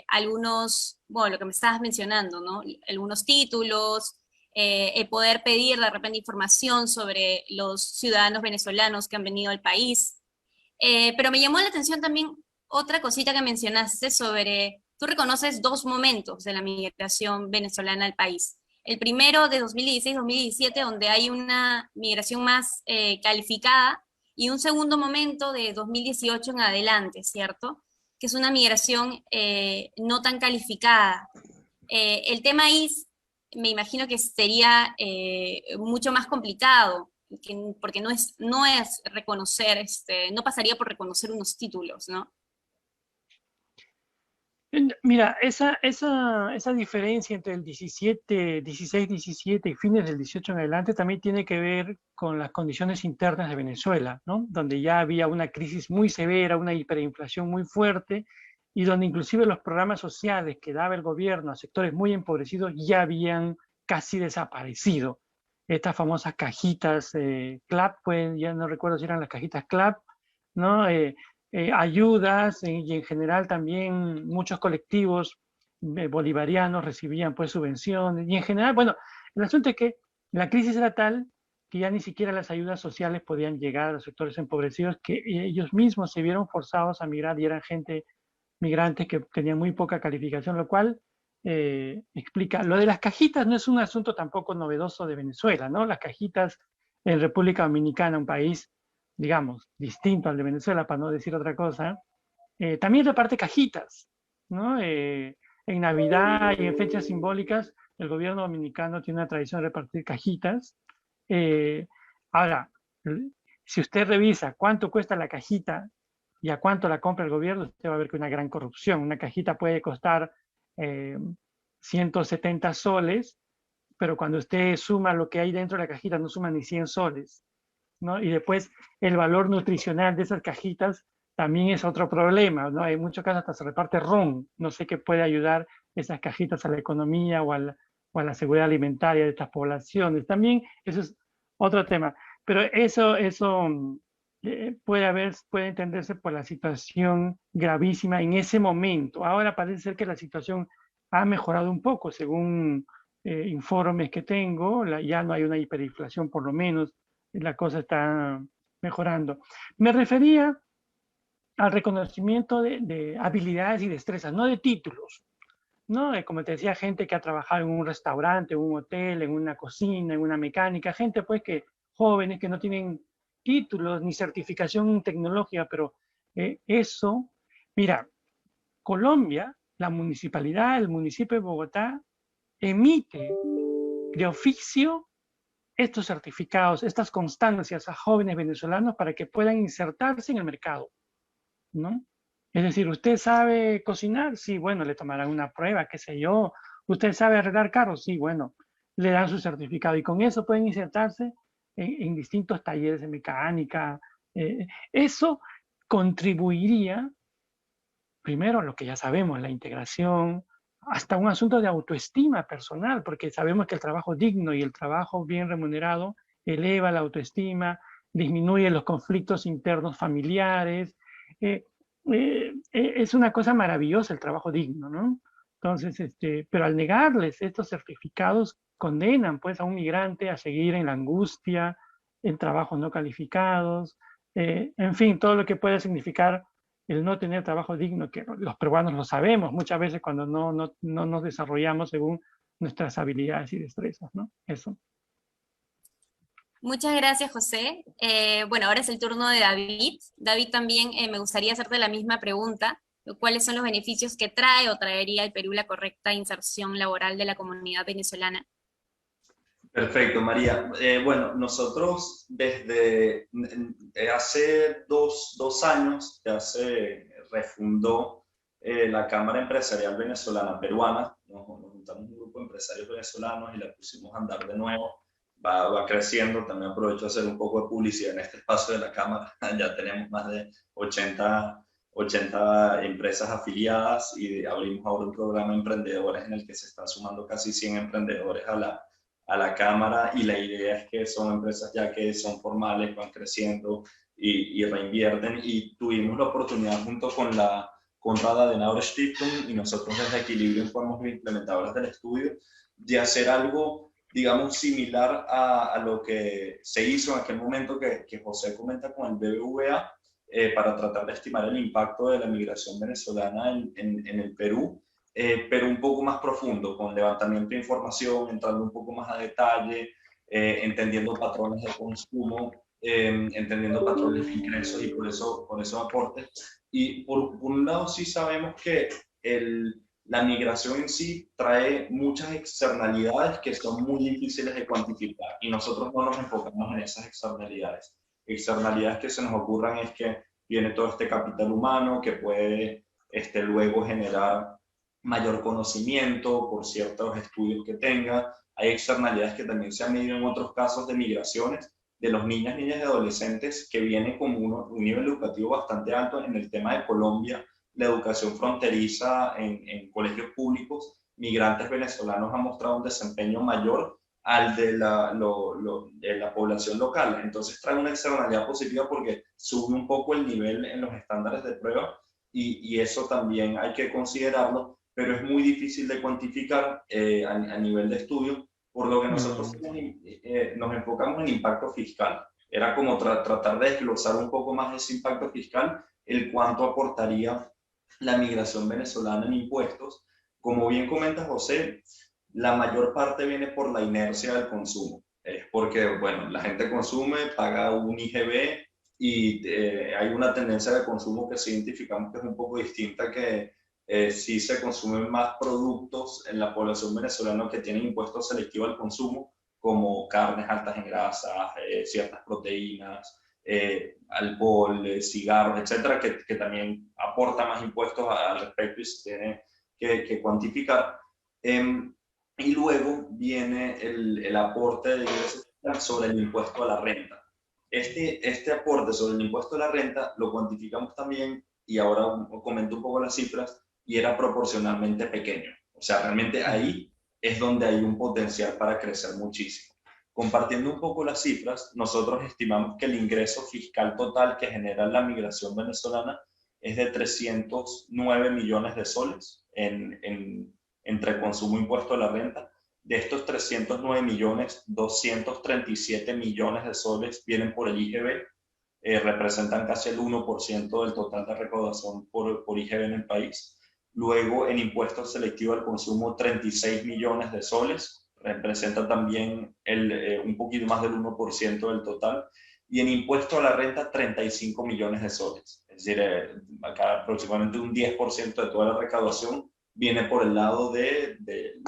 algunos, bueno, lo que me estabas mencionando, ¿no? Algunos títulos, el poder pedir de repente información sobre los ciudadanos venezolanos que han venido al país. Pero me llamó la atención también otra cosita que mencionaste sobre, tú reconoces dos momentos de la migración venezolana al país. El primero de 2016-2017, donde hay una migración más calificada, y un segundo momento de 2018 en adelante, ¿cierto? Que es una migración no tan calificada. El tema ahí me imagino que sería mucho más complicado, porque no es reconocer, no pasaría por reconocer unos títulos, ¿no? Mira, esa diferencia entre el 17, 16, 17 y fines del 18 en adelante también tiene que ver con las condiciones internas de Venezuela, ¿no? Donde ya había una crisis muy severa, una hiperinflación muy fuerte, y donde inclusive los programas sociales que daba el gobierno a sectores muy empobrecidos ya habían casi desaparecido. Estas famosas cajitas CLAP, pues ya no recuerdo si eran las cajitas CLAP, ¿no? Ayudas y en general también muchos colectivos bolivarianos recibían pues subvenciones y en general, bueno, el asunto es que la crisis era tal que ya ni siquiera las ayudas sociales podían llegar a los sectores empobrecidos, que ellos mismos se vieron forzados a migrar y eran gente migrantes que tenían muy poca calificación, lo cual explica. Lo de las cajitas no es un asunto tampoco novedoso de Venezuela, ¿no? Las cajitas en República Dominicana, un país digamos, distinto al de Venezuela, para no decir otra cosa, también reparte cajitas, ¿no? En Navidad y en fechas simbólicas, el gobierno dominicano tiene una tradición de repartir cajitas. Ahora, si usted revisa cuánto cuesta la cajita y a cuánto la compra el gobierno, usted va a ver que hay una gran corrupción. Una cajita puede costar 170 soles, pero cuando usted suma lo que hay dentro de la cajita, no suma ni 100 soles. ¿No? Y después el valor nutricional de esas cajitas también es otro problema, ¿no? En muchos casos hasta se reparte ron, no sé qué puede ayudar esas cajitas a la economía o a la seguridad alimentaria de estas poblaciones. También eso es otro tema, pero eso puede entenderse por la situación gravísima en ese momento. Ahora parece ser que la situación ha mejorado un poco, según informes que tengo, ya no hay una hiperinflación por lo menos, la cosa está mejorando. Me refería al reconocimiento de habilidades y destrezas, no de títulos, ¿no? Como te decía, gente que ha trabajado en un restaurante, en un hotel, en una cocina, en una mecánica, gente pues que jóvenes que no tienen títulos ni certificación tecnológica, pero eso, mira, Colombia, la municipalidad, el municipio de Bogotá, emite de oficio estos certificados, estas constancias a jóvenes venezolanos para que puedan insertarse en el mercado, ¿no? Es decir, ¿usted sabe cocinar? Sí, bueno, le tomarán una prueba, qué sé yo. ¿Usted sabe arreglar carros? Sí, bueno, le dan su certificado y con eso pueden insertarse en distintos talleres de mecánica. Eso contribuiría, primero, a lo que ya sabemos, la integración, hasta un asunto de autoestima personal, porque sabemos que el trabajo digno y el trabajo bien remunerado eleva la autoestima, disminuye los conflictos internos familiares. Es una cosa maravillosa el trabajo digno, ¿no? Entonces, pero al negarles estos certificados, condenan pues a un migrante a seguir en la angustia, en trabajos no calificados, en fin, todo lo que puede significar el no tener trabajo digno, que los peruanos lo sabemos muchas veces cuando no nos desarrollamos según nuestras habilidades y destrezas, ¿no? Eso. Muchas gracias, José. Bueno, ahora es el turno de David. David, también me gustaría hacerte la misma pregunta. ¿Cuáles son los beneficios que trae o traería al Perú la correcta inserción laboral de la comunidad venezolana? Perfecto, María. Bueno, nosotros desde hace dos años ya se refundó la Cámara Empresarial Venezolana Peruana. Nos juntamos un grupo de empresarios venezolanos y la pusimos a andar de nuevo. Va creciendo. También aprovecho de hacer un poco de publicidad en este espacio de la Cámara. Ya tenemos más de 80 empresas afiliadas y abrimos ahora un programa de emprendedores en el que se están sumando casi 100 emprendedores a la Cámara, y la idea es que son empresas ya que son formales, van creciendo y reinvierten, y tuvimos la oportunidad junto con la Konrad Adenauer Stiftung y nosotros desde Equilibrio fuimos implementadores del estudio de hacer algo, digamos, similar a lo que se hizo en aquel momento que José comenta con el BBVA, para tratar de estimar el impacto de la migración venezolana en el Perú, pero un poco más profundo, con levantamiento de información, entrando un poco más a detalle, entendiendo patrones de consumo, entendiendo patrones de ingresos y por eso aportes. Y por un lado sí sabemos que la migración en sí trae muchas externalidades que son muy difíciles de cuantificar y nosotros no nos enfocamos en esas externalidades. Externalidades que se nos ocurran es que viene todo este capital humano que puede luego generar mayor conocimiento por ciertos estudios que tenga. Hay externalidades que también se han medido en otros casos de migraciones de los niños, niñas y adolescentes que vienen con un nivel educativo bastante alto. En el tema de Colombia, la educación fronteriza en colegios públicos, migrantes venezolanos han mostrado un desempeño mayor al de la población local. Entonces trae una externalidad positiva porque sube un poco el nivel en los estándares de prueba y eso también hay que considerarlo, pero es muy difícil de cuantificar a nivel de estudio, por lo que nosotros nos enfocamos en impacto fiscal. Era como tratar de desglosar un poco más ese impacto fiscal, el cuánto aportaría la migración venezolana en impuestos. Como bien comenta José, la mayor parte viene por la inercia del consumo. Es porque, bueno, la gente consume, paga un IGB y hay una tendencia de consumo que sí identificamos que es un poco distinta, que sí se consumen más productos en la población venezolana que tienen impuestos selectivos al consumo, como carnes altas en grasas, ciertas proteínas, alcohol, cigarros, etcétera, que también aporta más impuestos al respecto y se tiene que cuantificar. Y luego viene el aporte de ingresos sobre el impuesto a la renta. Este aporte sobre el impuesto a la renta lo cuantificamos también, y ahora comento un poco las cifras, y era proporcionalmente pequeño. O sea, realmente ahí es donde hay un potencial para crecer muchísimo. Compartiendo un poco las cifras, nosotros estimamos que el ingreso fiscal total que genera la migración venezolana es de 309 millones de soles entre consumo e impuesto a la renta. De estos 309 millones, 237 millones de soles vienen por el IGB, representan casi el 1% del total de recaudación por IGB en el país. Luego, en impuestos selectivos al consumo, 36 millones de soles, representa también un poquito más del 1% del total. Y en impuesto a la renta, 35 millones de soles. Es decir, acá aproximadamente un 10% de toda la recaudación viene por el lado de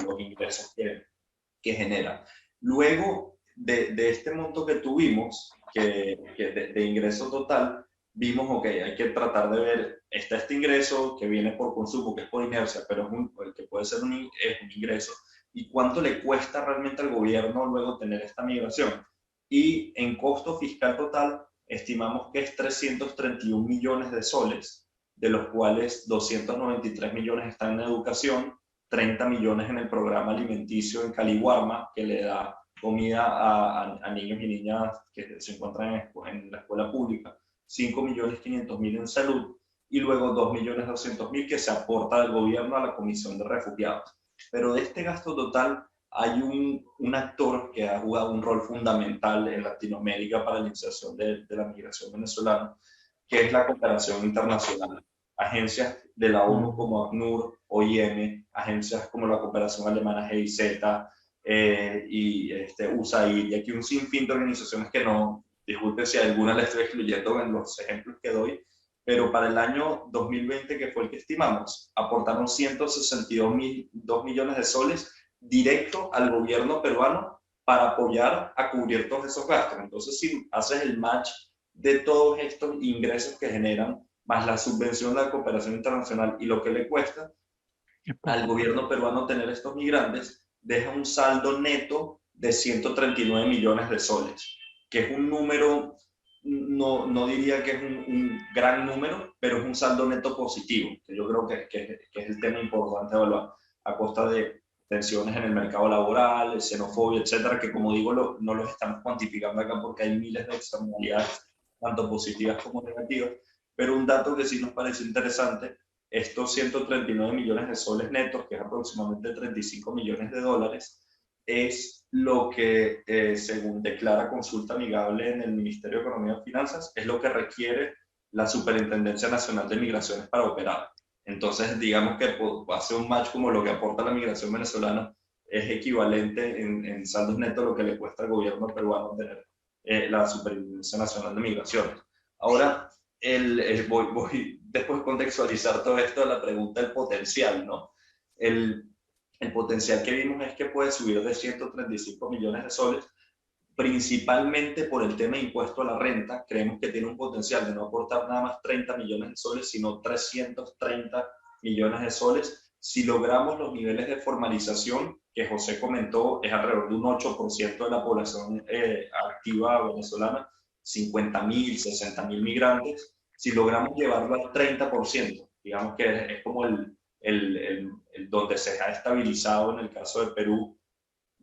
los ingresos que genera. Luego de este monto que tuvimos, de ingreso total, vimos, ok, hay que tratar de ver, está este ingreso que viene por consumo, que es por inercia, pero es que puede ser es un ingreso, y cuánto le cuesta realmente al gobierno luego tener esta migración. Y en costo fiscal total, estimamos que es 331 millones de soles, de los cuales 293 millones están en educación, 30 millones en el programa alimenticio en Caliwarma, que le da comida a niños y niñas que se encuentran en la escuela pública, 5.500.000 en salud, y luego 2.200.000 que se aporta del gobierno a la Comisión de Refugiados. Pero de este gasto total hay un actor que ha jugado un rol fundamental en Latinoamérica para la inserción de la migración venezolana, que es la cooperación internacional. Agencias de la ONU como ACNUR, OIM, agencias como la cooperación alemana GIZ, y USAID, y aquí un sinfín de organizaciones que no, disculpe si alguna la estoy excluyendo en los ejemplos que doy, pero para el año 2020, que fue el que estimamos, aportaron 162 millones de soles directo al gobierno peruano para apoyar a cubrir todos esos gastos. Entonces, si haces el match de todos estos ingresos que generan, más la subvención de la cooperación internacional y lo que le cuesta al gobierno peruano tener estos migrantes, deja un saldo neto de 139 millones de soles, que es un número, no diría que es un gran número, pero es un saldo neto positivo, que yo creo que es el tema importante de evaluar, a costa de tensiones en el mercado laboral, xenofobia, etcétera, que como digo, no los estamos cuantificando acá porque hay miles de externalidades, tanto positivas como negativas, pero un dato que sí nos parece interesante: estos 139 millones de soles netos, que es aproximadamente 35 millones de dólares, es lo que, según declara Consulta Amigable en el Ministerio de Economía y Finanzas, es lo que requiere la Superintendencia Nacional de Migraciones para operar. Entonces, digamos que hace un match como lo que aporta la migración venezolana, es equivalente en saldos netos a lo que le cuesta al gobierno peruano tener la Superintendencia Nacional de Migraciones. Ahora, voy después de contextualizar todo esto, la pregunta del potencial, ¿no? El potencial que vimos es que puede subir de 135 millones de soles, principalmente por el tema de impuesto a la renta. Creemos que tiene un potencial de no aportar nada más 30 millones de soles, sino 330 millones de soles. Si logramos los niveles de formalización que José comentó, es alrededor de un 8% de la población activa venezolana, 50.000, 60.000 migrantes. Si logramos llevarlo al 30%, digamos que es como donde se ha estabilizado en el caso de Perú.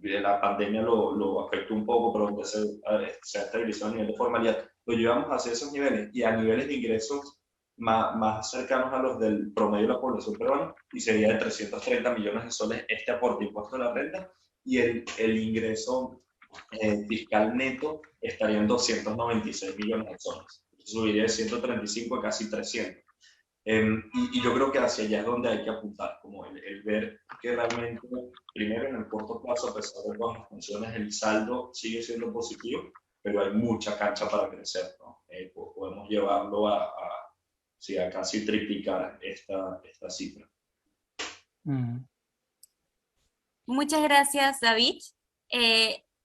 La pandemia lo afectó un poco, pero donde se ha estabilizado a nivel de formalidad, lo llevamos hacia esos niveles y a niveles de ingresos más cercanos a los del promedio de la población peruana, y sería de 330 millones de soles este aporte impuesto a la renta, y el ingreso fiscal neto estaría en 296 millones de soles. Subiría de 135 a casi 300. Y yo creo que hacia allá es donde hay que apuntar, como el ver que realmente, primero, en el corto plazo, a pesar de todas las funciones, el saldo sigue siendo positivo, pero hay mucha cancha para crecer, ¿no? Podemos llevarlo a casi triplicar esta cifra. Muchas gracias, David.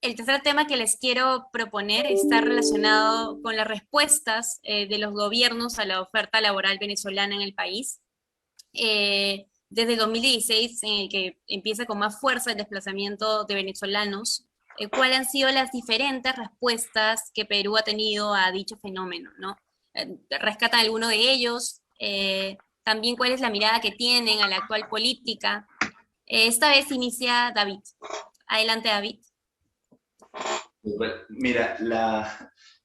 El tercer tema que les quiero proponer está relacionado con las respuestas de los gobiernos a la oferta laboral venezolana en el país. Desde 2016, en el que empieza con más fuerza el desplazamiento de venezolanos, ¿cuáles han sido las diferentes respuestas que Perú ha tenido a dicho fenómeno, ¿no? ¿Rescatan alguno de ellos? También, ¿cuál es la mirada que tienen a la actual política? Esta vez inicia David. Adelante, David. Mira,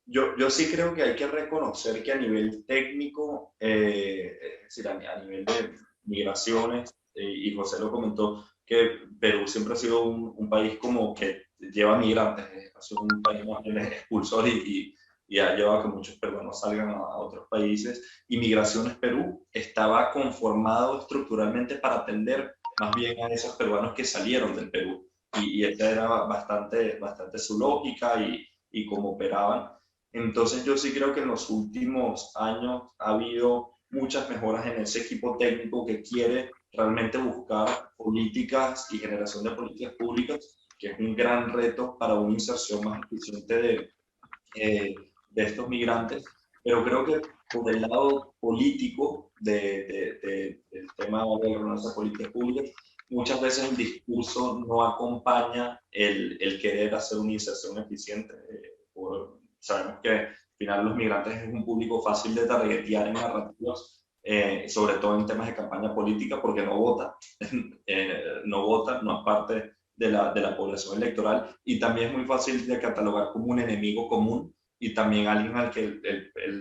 yo sí creo que hay que reconocer que a nivel técnico, es decir, a nivel de migraciones, y José lo comentó, que Perú siempre ha sido un país como que lleva migrantes, ha sido un país más bien expulsor y y ha llevado a que muchos peruanos salgan a otros países. Y Migraciones Perú estaba conformado estructuralmente para atender más bien a esos peruanos que salieron del Perú. Y esta era bastante su lógica y cómo operaban. Entonces yo sí creo que en los últimos años ha habido muchas mejoras en ese equipo técnico que quiere realmente buscar políticas y generación de políticas públicas, que es un gran reto para una inserción más eficiente de estos migrantes. Pero creo que por el lado político del tema de las políticas públicas, muchas veces el discurso no acompaña el querer hacer una inserción eficiente. Sabemos que al final los migrantes es un público fácil de targetear en narrativas, sobre todo en temas de campaña política, porque no vota, no es parte de la población electoral, y también es muy fácil de catalogar como un enemigo común y también alguien al que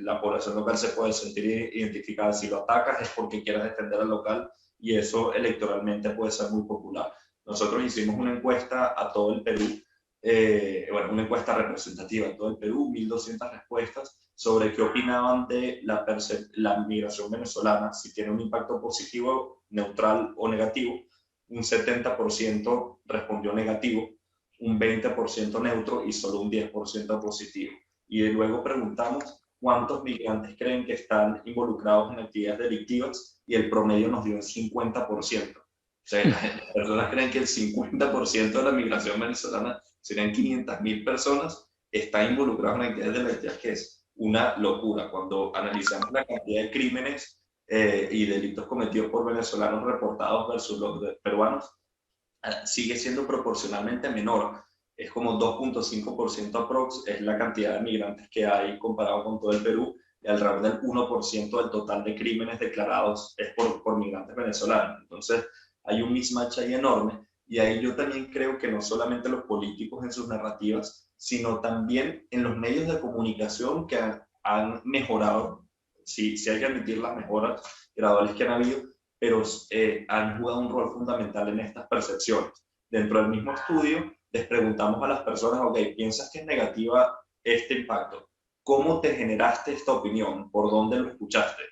la población local se puede sentir identificada. Si lo atacas es porque quieres defender al local, y eso electoralmente puede ser muy popular. Nosotros hicimos una encuesta a todo el Perú, una encuesta representativa a todo el Perú, 1.200 respuestas sobre qué opinaban de la migración venezolana, si tiene un impacto positivo, neutral o negativo. Un 70% respondió negativo, un 20% neutro y solo un 10% positivo. Y luego preguntamos cuántos migrantes creen que están involucrados en actividades delictivas, y el promedio nos dio el 50%. O sea, las personas creen que el 50% de la migración venezolana, serían 500.000 personas, está involucrado en actividades delictivas, que es una locura. Cuando analizamos la cantidad de crímenes y delitos cometidos por venezolanos reportados versus los peruanos, sigue siendo proporcionalmente menor. Es como 2.5% aprox, es la cantidad de migrantes que hay comparado con todo el Perú, y alrededor del 1% del total de crímenes declarados es por migrantes venezolanos. Entonces hay un mismatch ahí enorme, y ahí yo también creo que no solamente los políticos en sus narrativas, sino también en los medios de comunicación que han mejorado. Sí, sí hay que admitir las mejoras graduales que han habido, pero han jugado un rol fundamental en estas percepciones. Dentro del mismo estudio, les preguntamos a las personas, ok, ¿piensas que es negativa este impacto? ¿Cómo te generaste esta opinión? ¿Por dónde lo escuchaste?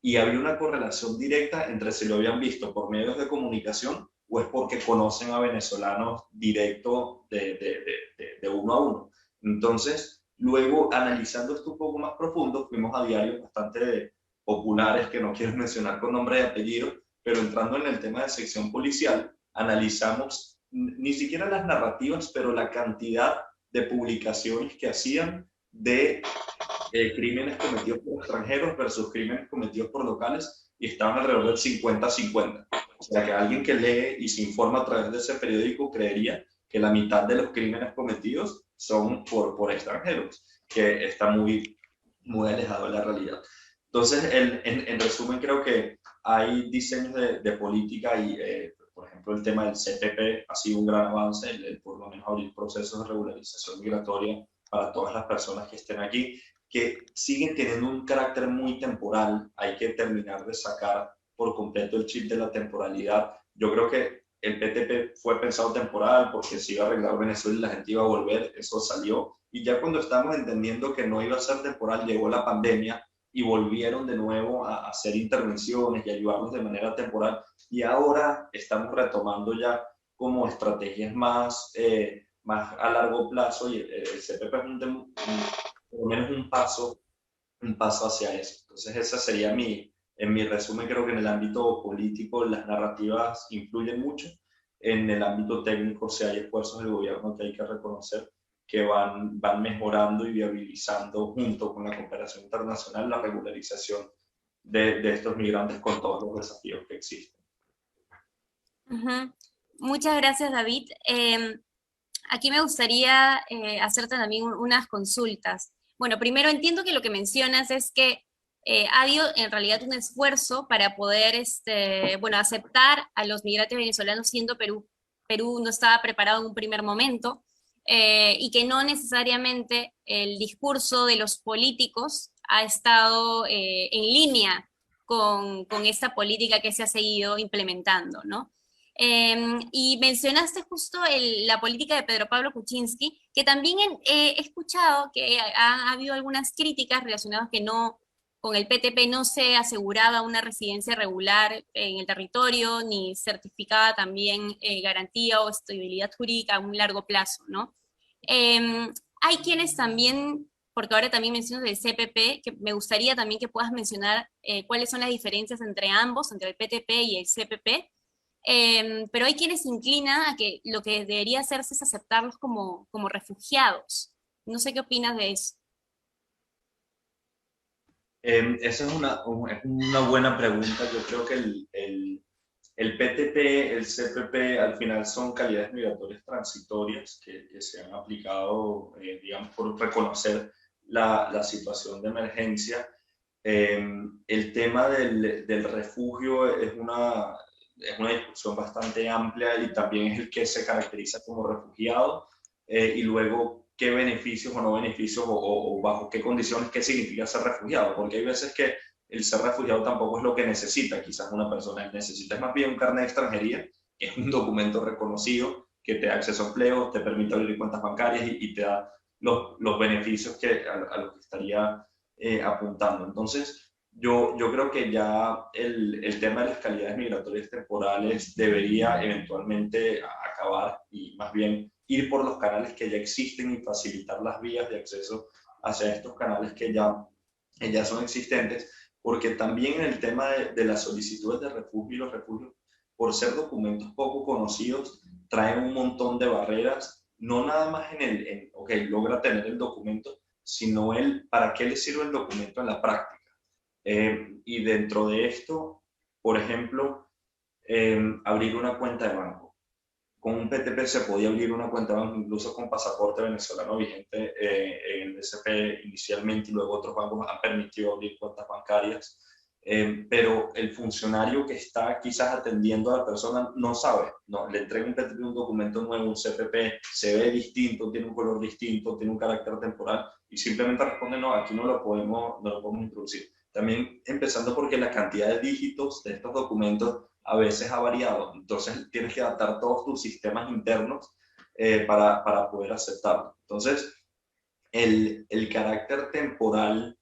Y había una correlación directa entre si lo habían visto por medios de comunicación o es porque conocen a venezolanos directo de uno a uno. Entonces, luego, analizando esto un poco más profundo, fuimos a diarios bastante populares, que no quiero mencionar con nombre y apellido, pero entrando en el tema de sección policial, analizamos ni siquiera las narrativas, pero la cantidad de publicaciones que hacían de crímenes cometidos por extranjeros versus crímenes cometidos por locales, y estaban alrededor del 50-50. O sea, que alguien que lee y se informa a través de ese periódico creería que la mitad de los crímenes cometidos son por extranjeros, que está muy, muy alejado de la realidad. Entonces, en resumen, creo que hay diseños de política y, por ejemplo, el tema del CPP ha sido un gran avance, por lo menos abrir procesos de regularización migratoria para todas las personas que estén aquí, que siguen teniendo un carácter muy temporal. Hay que terminar de sacar por completo el chip de la temporalidad. Yo creo que el PTP fue pensado temporal porque se iba a arreglar Venezuela y la gente iba a volver, eso salió. Y ya cuando estamos entendiendo que no iba a ser temporal, llegó la pandemia y volvieron de nuevo a hacer intervenciones y ayudarnos de manera temporal. Y ahora estamos retomando ya como estrategias más a largo plazo, y el CPP es por lo menos un paso hacia eso. Entonces ese sería en mi resumen. Creo que en el ámbito político las narrativas influyen mucho. En el ámbito técnico, sí hay esfuerzos del gobierno que hay que reconocer, que van mejorando y viabilizando, junto con la cooperación internacional, la regularización de estos migrantes con todos los desafíos que existen. Muchas gracias, David. Aquí me gustaría hacerte también unas consultas. Bueno, primero entiendo que lo que mencionas es que ha habido en realidad un esfuerzo para poder aceptar a los migrantes venezolanos, siendo Perú no estaba preparado en un primer momento, y que no necesariamente el discurso de los políticos ha estado en línea con esta política que se ha seguido implementando, ¿no? Y mencionaste justo la política de Pedro Pablo Kuczynski, que también he escuchado que ha habido algunas críticas relacionadas que no, con el PTP no se aseguraba una residencia regular en el territorio, ni certificaba también garantía o estabilidad jurídica a un largo plazo, ¿no? Hay quienes también, porque ahora también mencionas el CPP, que me gustaría también que puedas mencionar cuáles son las diferencias entre ambos, entre el PTP y el CPP. Pero hay quienes se inclinan a que lo que debería hacerse es aceptarlos como refugiados. No sé qué opinas de eso. Esa es una buena pregunta. Yo creo que el PTP, el CPP, al final son calidades migratorias transitorias que se han aplicado, digamos, por reconocer la situación de emergencia. El tema del refugio es una discusión bastante amplia y también es el que se caracteriza como refugiado y luego qué beneficios o no beneficios o bajo qué condiciones, qué significa ser refugiado, porque hay veces que el ser refugiado tampoco es lo que necesita, quizás una persona necesita más bien un carnet de extranjería, que es un documento reconocido que te da acceso a empleo, te permite abrir cuentas bancarias y te da los beneficios a los que estaría apuntando. Entonces, yo creo que ya el tema de las calidades migratorias temporales debería eventualmente acabar y más bien ir por los canales que ya existen y facilitar las vías de acceso hacia estos canales que ya son existentes, porque también en el tema de las solicitudes de refugio y los refugios, por ser documentos poco conocidos, traen un montón de barreras, no nada más ok, logra tener el documento, sino para qué le sirve el documento en la práctica. Y dentro de esto, por ejemplo, abrir una cuenta de banco. Con un PTP se podía abrir una cuenta de banco incluso con pasaporte venezolano vigente en el DCP inicialmente y luego otros bancos han permitido abrir cuentas bancarias. Pero el funcionario que está quizás atendiendo a la persona no sabe, no, le entrega un PTP, un documento nuevo, un CPP, se ve distinto, tiene un color distinto, tiene un carácter temporal y simplemente responde no, aquí no lo podemos introducir. También empezando porque la cantidad de dígitos de estos documentos a veces ha variado, entonces tienes que adaptar todos tus sistemas internos para poder aceptarlo. Entonces, el carácter temporal,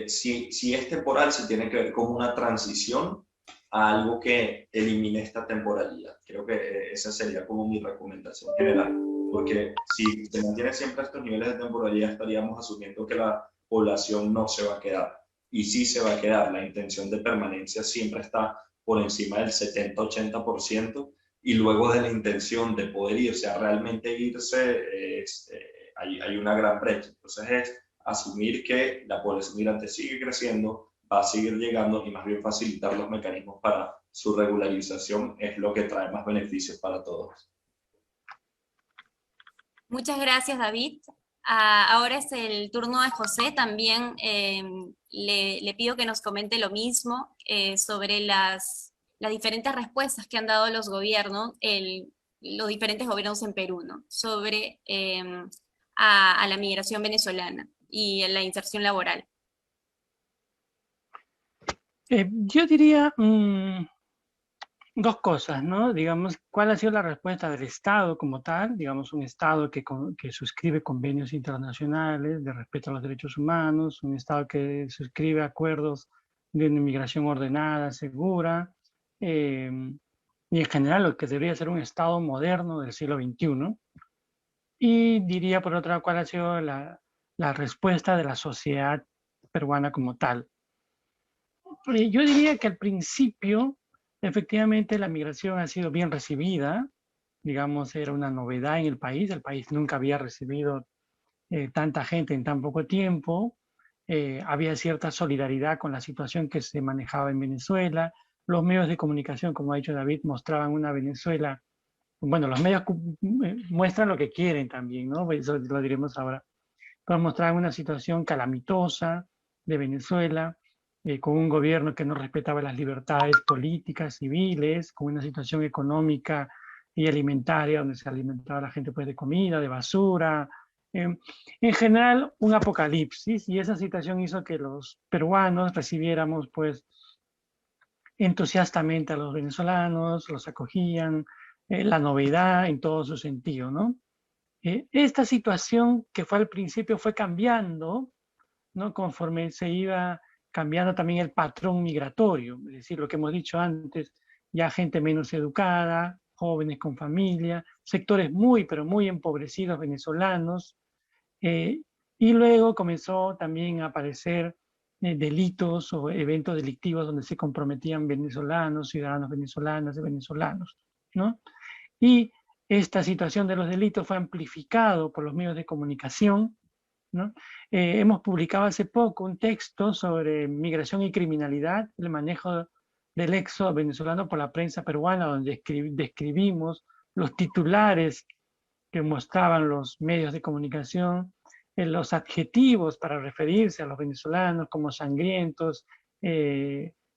si es temporal, se tiene que ver con una transición a algo que elimine esta temporalidad. Creo que esa sería como mi recomendación general, porque si se mantiene siempre estos niveles de temporalidad, estaríamos asumiendo que la población no se va a quedar. Y sí se va a quedar, la intención de permanencia siempre está por encima del 70-80%, y luego de la intención de poder irse a realmente irse, hay una gran brecha. Entonces es asumir que la población migrante sigue creciendo, va a seguir llegando y más bien facilitar los mecanismos para su regularización es lo que trae más beneficios para todos. Muchas gracias, David. Ahora es el turno de José. También le pido que nos comente lo mismo sobre las diferentes respuestas que han dado los gobiernos, los diferentes gobiernos en Perú, ¿no? Sobre a la migración venezolana y a la inserción laboral. Yo diría dos cosas, ¿no? Digamos, ¿cuál ha sido la respuesta del Estado como tal? Digamos, un Estado que suscribe convenios internacionales de respeto a los derechos humanos, un Estado que suscribe acuerdos de una inmigración ordenada, segura, y en general lo que debería ser un Estado moderno del siglo XXI. Y diría, por otra, cuál ha sido la respuesta de la sociedad peruana como tal. Yo diría que al principio, efectivamente, la migración ha sido bien recibida. Digamos, era una novedad en el país nunca había recibido tanta gente en tan poco tiempo. Había cierta solidaridad con la situación que se manejaba en Venezuela. Los medios de comunicación, como ha dicho David, mostraban una Venezuela. Bueno, los medios muestran lo que quieren también, ¿no? Eso lo diremos ahora. Pero mostraban una situación calamitosa de Venezuela, con un gobierno que no respetaba las libertades políticas, civiles, con una situación económica y alimentaria donde se alimentaba a la gente pues de comida, de basura. En general, un apocalipsis, y esa situación hizo que los peruanos recibiéramos pues entusiastamente a los venezolanos, los acogían, la novedad en todo su sentido, ¿no? Esta situación que fue al principio fue cambiando, ¿no? Conforme se iba cambiando también el patrón migratorio, es decir, lo que hemos dicho antes, ya gente menos educada, jóvenes con familia, sectores muy, pero muy empobrecidos venezolanos, y luego comenzó también a aparecer delitos o eventos delictivos donde se comprometían venezolanos, ciudadanos venezolanas y venezolanos, ¿no? Y esta situación de los delitos fue amplificado por los medios de comunicación, ¿no? Hemos publicado hace poco un texto sobre migración y criminalidad, el manejo del éxodo venezolano por la prensa peruana, donde describimos los titulares que mostraban los medios de comunicación, los adjetivos para referirse a los venezolanos como sangrientos,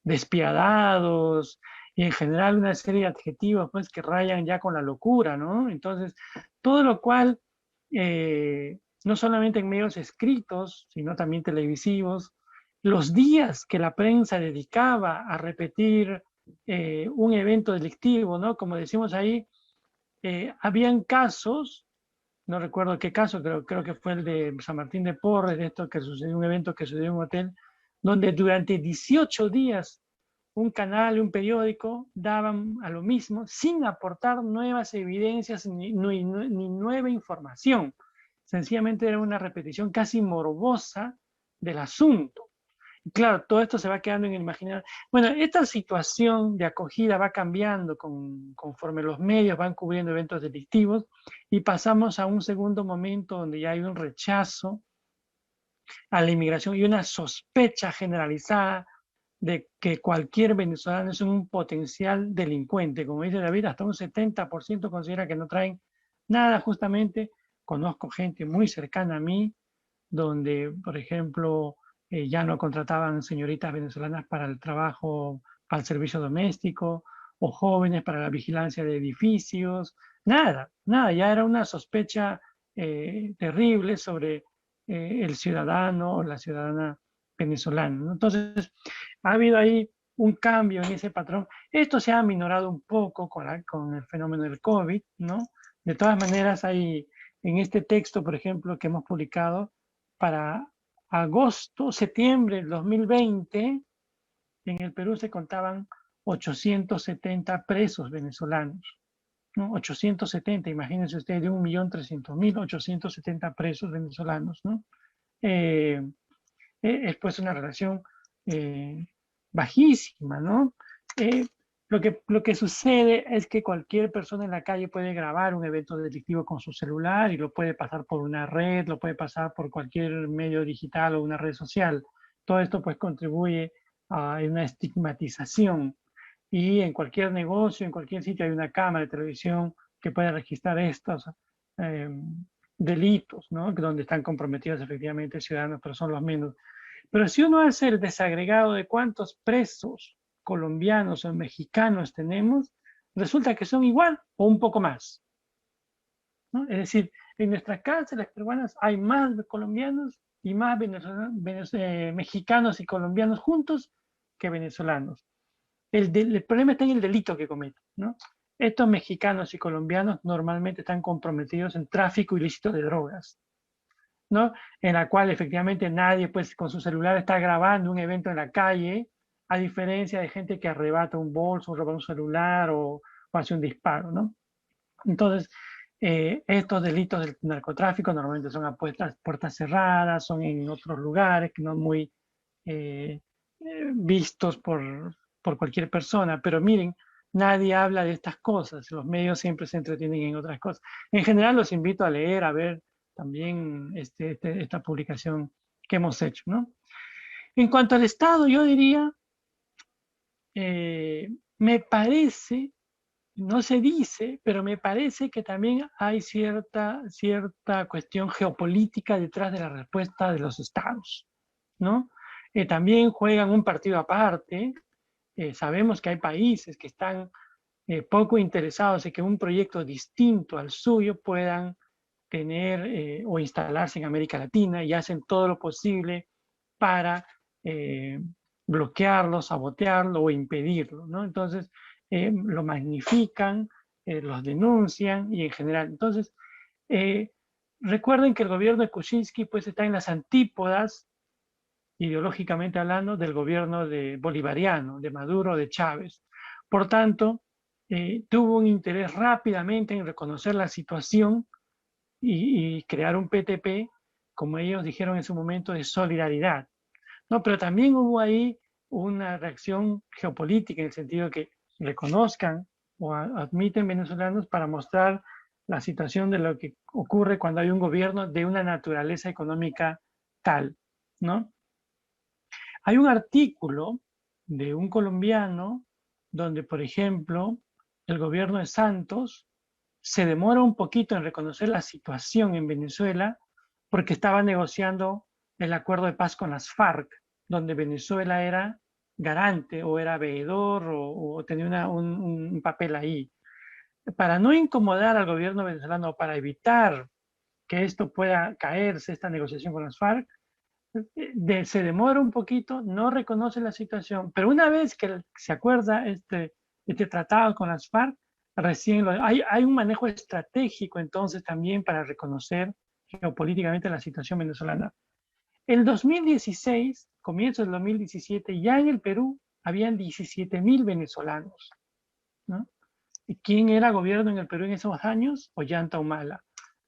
despiadados, y en general una serie de adjetivos pues, que rayan ya con la locura, ¿no? Entonces, todo lo cual, no solamente en medios escritos, sino también televisivos, los días que la prensa dedicaba a repetir un evento delictivo, ¿no? Como decimos ahí, habían casos, no recuerdo qué caso, creo que fue el de San Martín de Porres, de esto que sucedió, un evento que sucedió en un hotel, donde durante 18 días un canal y un periódico daban a lo mismo sin aportar nuevas evidencias ni nueva información. Sencillamente era una repetición casi morbosa del asunto. Y claro, todo esto se va quedando en el imaginario. Bueno, esta situación de acogida va cambiando conforme los medios van cubriendo eventos delictivos y pasamos a un segundo momento donde ya hay un rechazo a la inmigración y una sospecha generalizada de que cualquier venezolano es un potencial delincuente. Como dice David, hasta un 70% considera que no traen nada. Justamente conozco gente muy cercana a mí donde, por ejemplo, ya no contrataban señoritas venezolanas para el trabajo, para el servicio doméstico, o jóvenes para la vigilancia de edificios, nada, ya era una sospecha terrible sobre el ciudadano o la ciudadana venezolana, ¿no? Entonces, ha habido ahí un cambio en ese patrón. Esto se ha aminorado un poco con el fenómeno del COVID, ¿no? De todas maneras, hay en este texto, por ejemplo, que hemos publicado, para agosto, septiembre del 2020, en el Perú se contaban 870 presos venezolanos, ¿no? 870, imagínense ustedes, de 1.300.000, 870 presos venezolanos, ¿no? Es pues una relación bajísima, ¿no? Lo que sucede es que cualquier persona en la calle puede grabar un evento delictivo con su celular y lo puede pasar por una red, lo puede pasar por cualquier medio digital o una red social. Todo esto pues contribuye a una estigmatización y en cualquier negocio, en cualquier sitio hay una cámara de televisión que puede registrar estos delitos, ¿no? Donde están comprometidos efectivamente ciudadanos, pero son los menos. Pero si uno hace el desagregado de cuántos presos colombianos o mexicanos tenemos, resulta que son igual o un poco más, ¿no? Es decir, en nuestras cárceles peruanas hay más colombianos y más mexicanos y colombianos juntos que venezolanos. El problema está en el delito que cometen, ¿no? Estos mexicanos y colombianos normalmente están comprometidos en tráfico ilícito de drogas, ¿no? En la cual efectivamente nadie pues con su celular está grabando un evento en la calle, a diferencia de gente que arrebata un bolso, roba un celular o hace un disparo, ¿no? Entonces, estos delitos del narcotráfico normalmente son a puertas cerradas, son en otros lugares que no muy vistos por cualquier persona, pero miren, nadie habla de estas cosas, los medios siempre se entretienen en otras cosas. En general los invito a leer, a ver también esta publicación que hemos hecho, ¿no? En cuanto al Estado, yo diría, me parece, no se dice, pero me parece que también hay cierta cuestión geopolítica detrás de la respuesta de los Estados, ¿no? También juegan un partido aparte. Sabemos que hay países que están poco interesados en que un proyecto distinto al suyo puedan tener o instalarse en América Latina y hacen todo lo posible para bloquearlo, sabotearlo o impedirlo, ¿no? Entonces, lo magnifican, los denuncian y en general. Entonces, recuerden que el gobierno de Kuczynski pues está en las antípodas, ideológicamente hablando, del gobierno bolivariano, de Maduro, de Chávez. Por tanto, tuvo un interés rápidamente en reconocer la situación y crear un PTP, como ellos dijeron en su momento, de solidaridad, ¿no? Pero también hubo ahí una reacción geopolítica en el sentido que reconozcan o admiten venezolanos para mostrar la situación de lo que ocurre cuando hay un gobierno de una naturaleza económica tal, ¿no? Hay un artículo de un colombiano donde, por ejemplo, el gobierno de Santos se demora un poquito en reconocer la situación en Venezuela porque estaba negociando el acuerdo de paz con las FARC, donde Venezuela era garante o era veedor o tenía un papel ahí. Para no incomodar al gobierno venezolano, para evitar que esto pueda caerse, esta negociación con las FARC, se demora un poquito, no reconoce la situación, pero una vez que se acuerda este tratado con las FARC, recién hay un manejo estratégico entonces también para reconocer geopolíticamente la situación venezolana. El 2016, comienzo del 2017, ya en el Perú habían 17.000 venezolanos, ¿no? ¿Y quién era gobierno en el Perú en esos años? Ollanta Humala.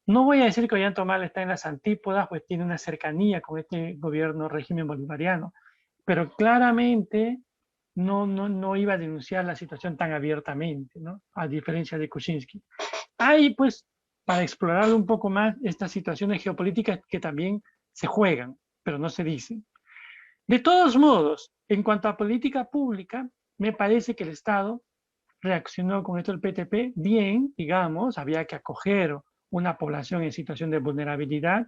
No voy a decir que Ollanta Humala está en las antípodas, pues tiene una cercanía con este gobierno régimen bolivariano, pero claramente no iba a denunciar la situación tan abiertamente, ¿no? A diferencia de Kuczynski. Hay, pues, para explorar un poco más estas situaciones geopolíticas que también se juegan, pero no se dicen. De todos modos, en cuanto a política pública, me parece que el Estado reaccionó con esto el PTP bien, digamos, había que acoger una población en situación de vulnerabilidad,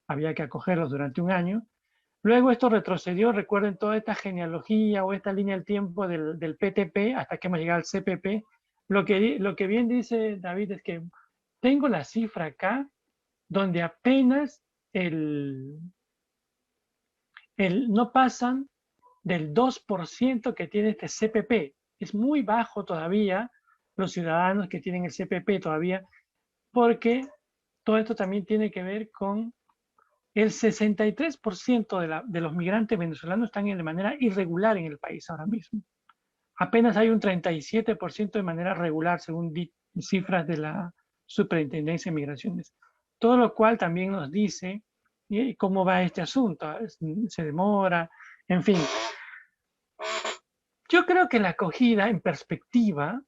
había que acogerlos durante un año. Luego esto retrocedió, recuerden toda esta genealogía o esta línea del tiempo del PTP hasta que hemos llegado al CPP. Lo que bien dice David es que tengo la cifra acá donde apenas no pasan del 2% que tiene este CPP. Es muy bajo todavía los ciudadanos que tienen el CPP todavía, porque todo esto también tiene que ver con el 63% de los migrantes venezolanos están de manera irregular en el país ahora mismo. Apenas hay un 37% de manera regular, según cifras de la Superintendencia de Migraciones. Todo lo cual también nos dice cómo va este asunto. Se demora, en fin. Yo creo que la acogida en perspectiva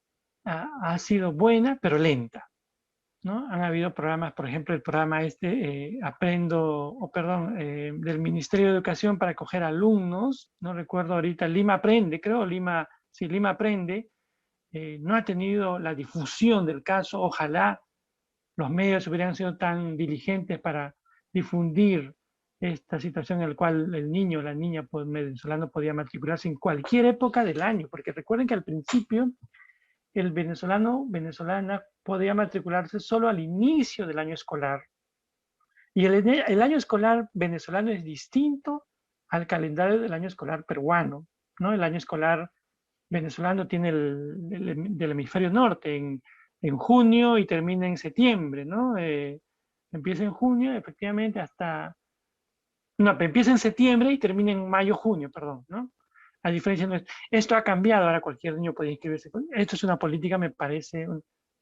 ha sido buena, pero lenta, ¿no? Han habido programas, por ejemplo, el programa del Ministerio de Educación para acoger alumnos, no recuerdo ahorita, Lima Aprende, creo, Lima Aprende, no ha tenido la difusión del caso. Ojalá los medios hubieran sido tan diligentes para difundir esta situación en la cual el niño o la niña venezolano podía matricularse en cualquier época del año, porque recuerden que al principio el venezolana podía matricularse solo al inicio del año escolar. Y el año escolar venezolano es distinto al calendario del año escolar peruano, ¿no? El año escolar venezolano tiene del hemisferio norte en junio y termina en septiembre, ¿no? Empieza en junio, efectivamente, empieza en septiembre y termina en mayo, junio, perdón, ¿no? A diferencia de esto ha cambiado, ahora cualquier niño puede inscribirse. Esto es una política, me parece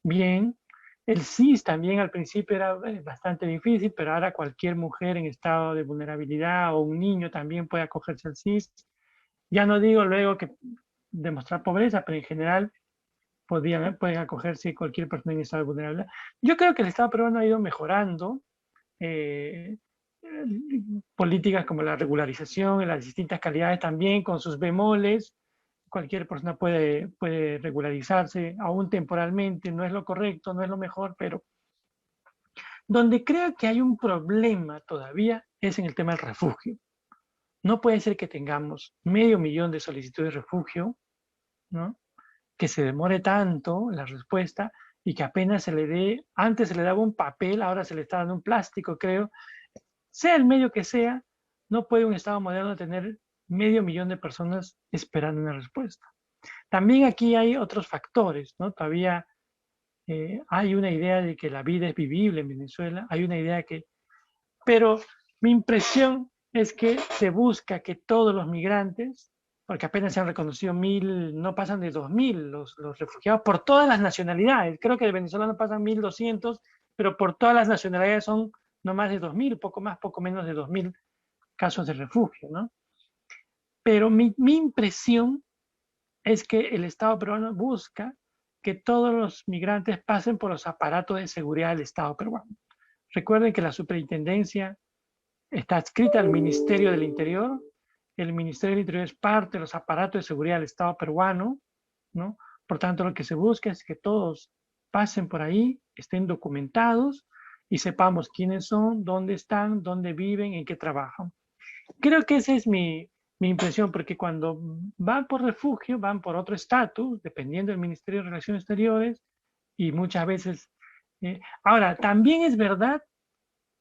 bien. El CIS también al principio era bastante difícil, pero ahora cualquier mujer en estado de vulnerabilidad o un niño también puede acogerse al CIS. Ya no digo luego que demostrar pobreza, pero en general pueden acogerse cualquier persona en estado de vulnerabilidad. Yo creo que el Estado peruano ha ido mejorando políticas como la regularización en las distintas calidades también, con sus bemoles. Cualquier persona puede regularizarse, aún temporalmente, no es lo correcto, no es lo mejor, pero donde creo que hay un problema todavía es en el tema del refugio. No puede ser que tengamos 500.000 de solicitudes de refugio, ¿no? Que se demore tanto la respuesta y que apenas antes se le daba un papel, ahora se le está dando un plástico, creo. Sea el medio que sea, no puede un Estado moderno tener medio millón de personas esperando una respuesta. También aquí hay otros factores, ¿no? Todavía hay una idea de que la vida es vivible en Venezuela, hay una idea que... Pero mi impresión es que se busca que todos los migrantes, porque apenas se han reconocido 1000, no pasan de 2000 los refugiados por todas las nacionalidades. Creo que de Venezuela no pasan 1200, pero por todas las nacionalidades son no más de 2000, poco más, poco menos de 2000 casos de refugio, ¿no? Pero mi impresión es que el Estado peruano busca que todos los migrantes pasen por los aparatos de seguridad del Estado peruano. Recuerden que la superintendencia está adscrita al Ministerio del Interior. El Ministerio del Interior es parte de los aparatos de seguridad del Estado peruano, ¿no? Por tanto, lo que se busca es que todos pasen por ahí, estén documentados y sepamos quiénes son, dónde están, dónde viven, en qué trabajan. Creo que esa es mi impresión, porque cuando van por refugio, van por otro estatus, dependiendo del Ministerio de Relaciones Exteriores, y muchas veces... ahora, también es verdad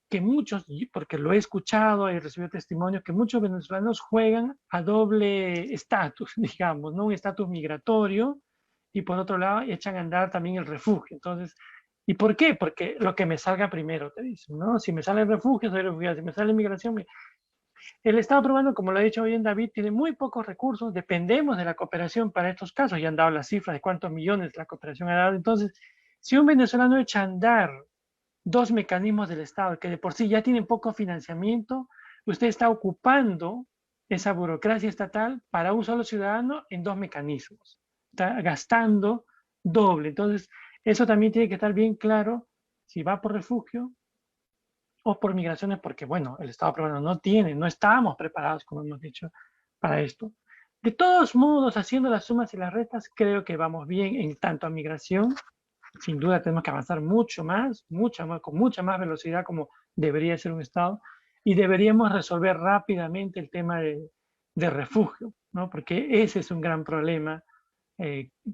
que muchos, porque lo he escuchado, he recibido testimonios, que muchos venezolanos juegan a doble estatus, digamos, ¿no? Un estatus migratorio, y por otro lado echan a andar también el refugio. Entonces, ¿y por qué? Porque lo que me salga primero, te dicen, ¿no? Si me sale el refugio, soy refugiado. Si me sale migración, el Estado peruano, como lo ha dicho bien David, tiene muy pocos recursos, dependemos de la cooperación para estos casos, ya han dado las cifras de cuántos millones la cooperación ha dado. Entonces, si un venezolano echa a andar dos mecanismos del Estado que de por sí ya tienen poco financiamiento, usted está ocupando esa burocracia estatal para un solo ciudadano en dos mecanismos. Está gastando doble. Entonces, eso también tiene que estar bien claro si va por refugio o por migraciones, porque, bueno, el Estado peruano no estábamos preparados, como hemos dicho, para esto. De todos modos, haciendo las sumas y las restas, creo que vamos bien en tanto a migración. Sin duda tenemos que avanzar mucho más, con mucha más velocidad como debería ser un Estado, y deberíamos resolver rápidamente el tema de refugio, ¿no? Porque ese es un gran problema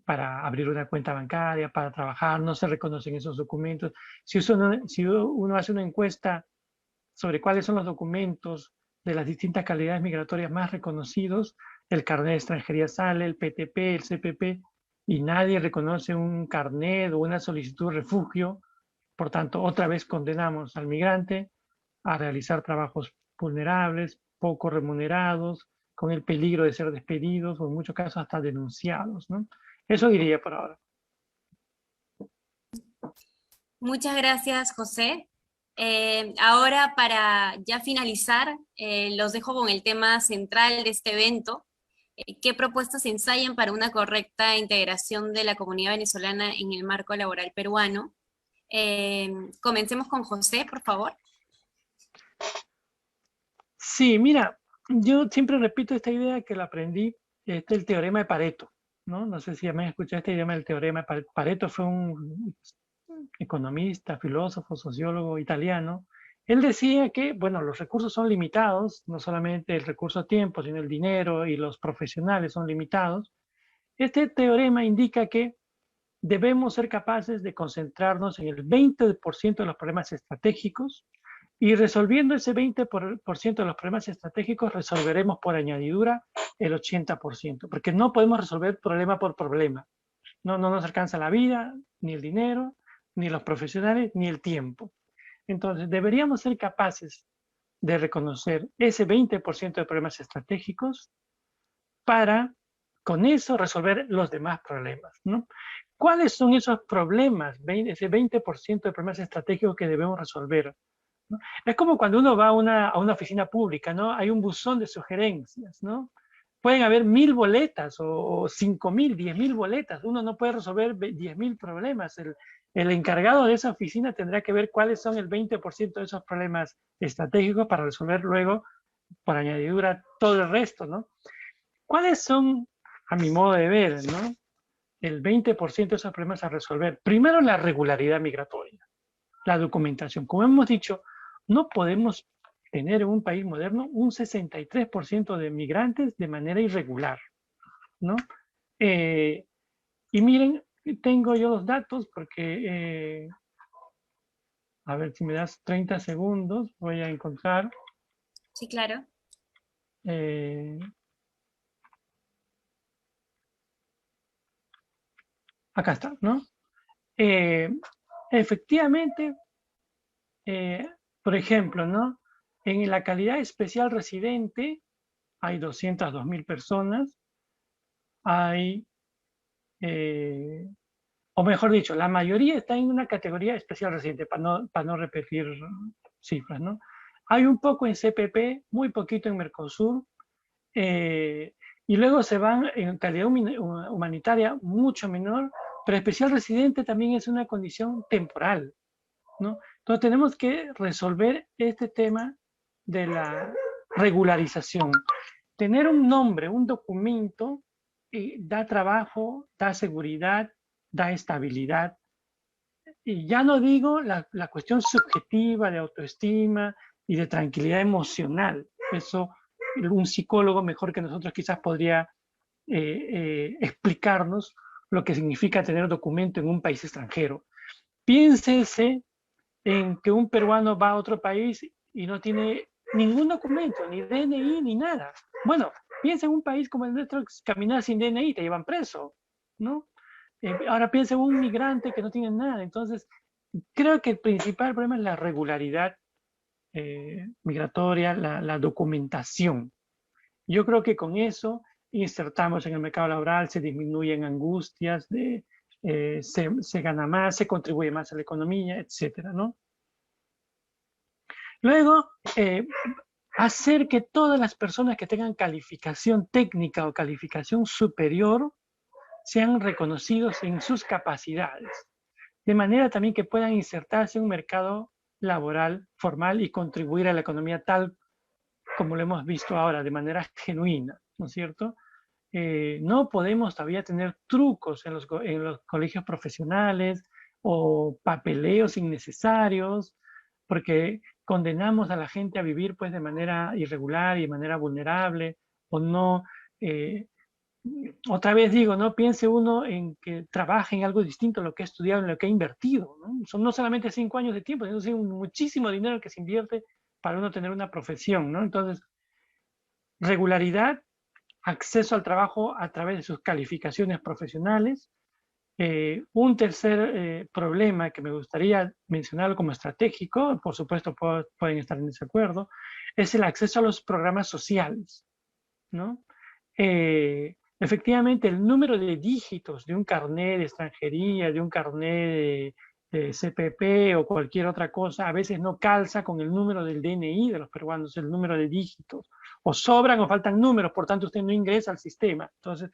para abrir una cuenta bancaria, para trabajar, no se reconocen esos documentos. Si uno hace una encuesta sobre cuáles son los documentos de las distintas calidades migratorias más reconocidos, el carnet de extranjería sale, el PTP, el CPP, y nadie reconoce un carnet o una solicitud de refugio. Por tanto, otra vez condenamos al migrante a realizar trabajos vulnerables, poco remunerados, con el peligro de ser despedidos o en muchos casos hasta denunciados, ¿no? Eso diría por ahora. Muchas gracias, José. Ahora, para ya finalizar, los dejo con el tema central de este evento. ¿Qué propuestas se ensayan para una correcta integración de la comunidad venezolana en el marco laboral peruano? Comencemos con José, por favor. Sí, mira, yo siempre repito esta idea que la aprendí, el teorema de Pareto, ¿no? No sé si ya me han escuchado este idea del teorema de Pareto. Pareto fue un economista, filósofo, sociólogo italiano. Él decía que, bueno, los recursos son limitados, no solamente el recurso a tiempo, sino el dinero y los profesionales son limitados. Este teorema indica que debemos ser capaces de concentrarnos en el 20% de los problemas estratégicos, y resolviendo ese 20% de los problemas estratégicos, resolveremos por añadidura el 80%, porque no podemos resolver problema por problema. No nos alcanza la vida, ni el dinero, ni los profesionales, ni el tiempo. Entonces, deberíamos ser capaces de reconocer ese 20% de problemas estratégicos para, con eso, resolver los demás problemas, ¿no? ¿Cuáles son esos problemas, ese 20% de problemas estratégicos que debemos resolver? ¿No? Es como cuando uno va a una oficina pública, ¿no? Hay un buzón de sugerencias, ¿no? Pueden haber 1000 boletas o 5000, 10.000 boletas. Uno no puede resolver 10.000 problemas. El encargado de esa oficina tendrá que ver cuáles son el 20% de esos problemas estratégicos para resolver luego, por añadidura, todo el resto, ¿no? ¿Cuáles son, a mi modo de ver, ¿no? El 20% de esos problemas a resolver. Primero, la regularidad migratoria, la documentación. Como hemos dicho, no podemos tener en un país moderno un 63% de migrantes de manera irregular, ¿no? Y miren, tengo yo los datos porque, a ver si me das 30 segundos, voy a encontrar. Sí, claro. Acá está, ¿no? Efectivamente, por ejemplo, ¿no? En la calidad especial residente hay 202.000 personas, hay, o mejor dicho, la mayoría está en una categoría especial residente, para no repetir cifras, ¿no? Hay un poco en CPP, muy poquito en Mercosur, y luego se van en calidad humanitaria mucho menor, pero especial residente también es una condición temporal, ¿no? Entonces tenemos que resolver este tema de la regularización. Tener un nombre, un documento, da trabajo, da seguridad, da estabilidad. Y ya no digo la cuestión subjetiva de autoestima y de tranquilidad emocional. Eso un psicólogo mejor que nosotros quizás podría explicarnos lo que significa tener documento en un país extranjero. Piénsese en que un peruano va a otro país y no tiene ningún documento, ni DNI, ni nada. Bueno, piensa en un país como el nuestro, caminar sin DNI, te llevan preso, ¿no? Ahora piensa en un migrante que no tiene nada. Entonces, creo que el principal problema es la regularidad migratoria, la documentación. Yo creo que con eso insertamos en el mercado laboral, se disminuyen angustias, se gana más, se contribuye más a la economía, etcétera, ¿no? Luego, hacer que todas las personas que tengan calificación técnica o calificación superior sean reconocidos en sus capacidades, de manera también que puedan insertarse en un mercado laboral formal y contribuir a la economía tal como lo hemos visto ahora, de manera genuina, ¿no es cierto? No podemos todavía tener trucos en los colegios profesionales o papeleos innecesarios, porque condenamos a la gente a vivir pues de manera irregular y de manera vulnerable, o no, otra vez digo, no piense uno en que trabaje en algo distinto a lo que ha estudiado, en lo que ha invertido, ¿no? Son no solamente 5 años de tiempo, sino muchísimo dinero que se invierte para uno tener una profesión, ¿no? Entonces, regularidad, acceso al trabajo a través de sus calificaciones profesionales. Un tercer problema que me gustaría mencionar como estratégico, por supuesto pueden estar en desacuerdo, es el acceso a los programas sociales, ¿no? Efectivamente, el número de dígitos de un carnet de extranjería, de un carnet de CPP o cualquier otra cosa, a veces no calza con el número del DNI de los peruanos, el número de dígitos, o sobran o faltan números, por tanto usted no ingresa al sistema. Entonces,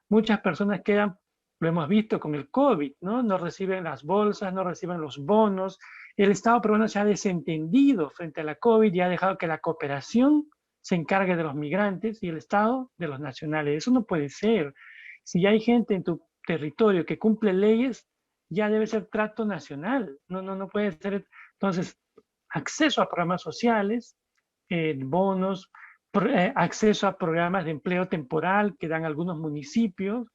muchas personas quedan, lo hemos visto con el COVID, ¿no? No reciben las bolsas, no reciben los bonos. El Estado peruano se ha desentendido frente a la COVID y ha dejado que la cooperación se encargue de los migrantes y el Estado de los nacionales. Eso no puede ser. Si hay gente en tu territorio que cumple leyes, ya debe ser trato nacional. No puede ser. Entonces, acceso a programas sociales, bonos, acceso a programas de empleo temporal que dan algunos municipios.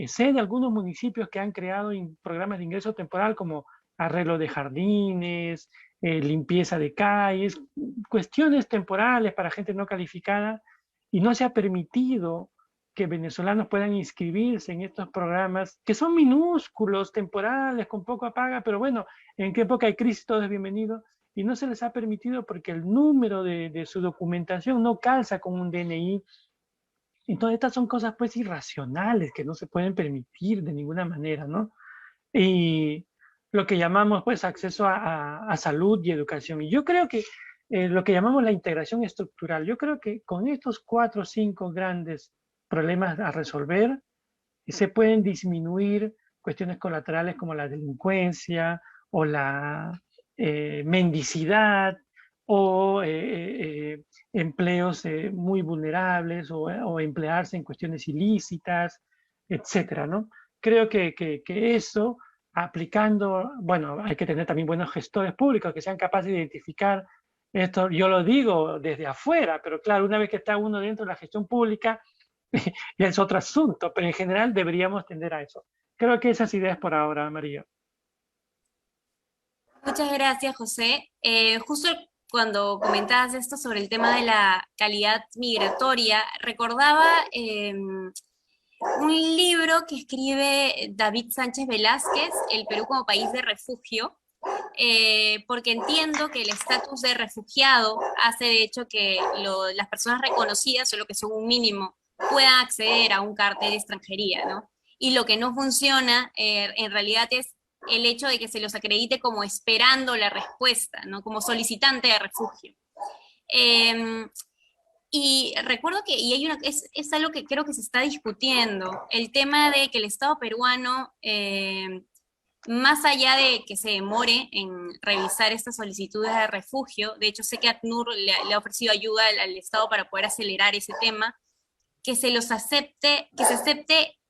Sé de algunos municipios que han creado programas de ingreso temporal como arreglo de jardines, limpieza de calles, cuestiones temporales para gente no calificada, y no se ha permitido que venezolanos puedan inscribirse en estos programas que son minúsculos, temporales, con poca paga, pero bueno, en qué época hay crisis todo es bienvenido, y no se les ha permitido porque el número de su documentación no calza con un DNI. Entonces estas son cosas pues irracionales que no se pueden permitir de ninguna manera, ¿no? Y lo que llamamos pues acceso a salud y educación. Y yo creo que lo que llamamos la integración estructural, yo creo que con estos 4 o 5 grandes problemas a resolver, se pueden disminuir cuestiones colaterales como la delincuencia o la mendicidad o empleos muy vulnerables o emplearse en cuestiones ilícitas, etcétera, ¿no? Creo que eso, aplicando, bueno, hay que tener también buenos gestores públicos que sean capaces de identificar esto. Yo lo digo desde afuera, pero claro, una vez que está uno dentro de la gestión pública, ya es otro asunto, pero en general deberíamos tender a eso. Creo que esas ideas por ahora, María. Muchas gracias, José. Justo cuando comentabas esto sobre el tema de la calidad migratoria, recordaba Un libro que escribe David Sánchez Velázquez, El Perú como país de refugio, porque entiendo que el estatus de refugiado hace de hecho que las personas reconocidas, o lo que son un mínimo, puedan acceder a un cartel de extranjería, ¿no? Y lo que no funciona en realidad es el hecho de que se los acredite como esperando la respuesta, ¿no? Como solicitante de refugio. Y recuerdo que es algo que creo que se está discutiendo, el tema de que el Estado peruano, más allá de que se demore en revisar estas solicitudes de refugio, de hecho sé que ACNUR le ha ofrecido ayuda al Estado para poder acelerar ese tema, que se acepte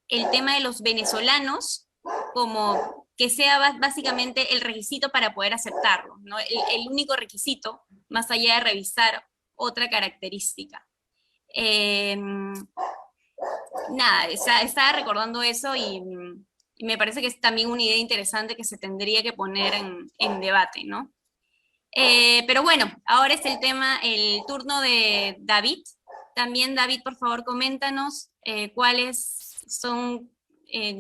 el tema de los venezolanos como que sea básicamente el requisito para poder aceptarlo, ¿no? El único requisito, más allá de revisar otra característica. Nada, estaba recordando eso y me parece que es también una idea interesante que se tendría que poner en debate, ¿no? Pero bueno, ahora es el turno de David. También, David, por favor, coméntanos cuáles son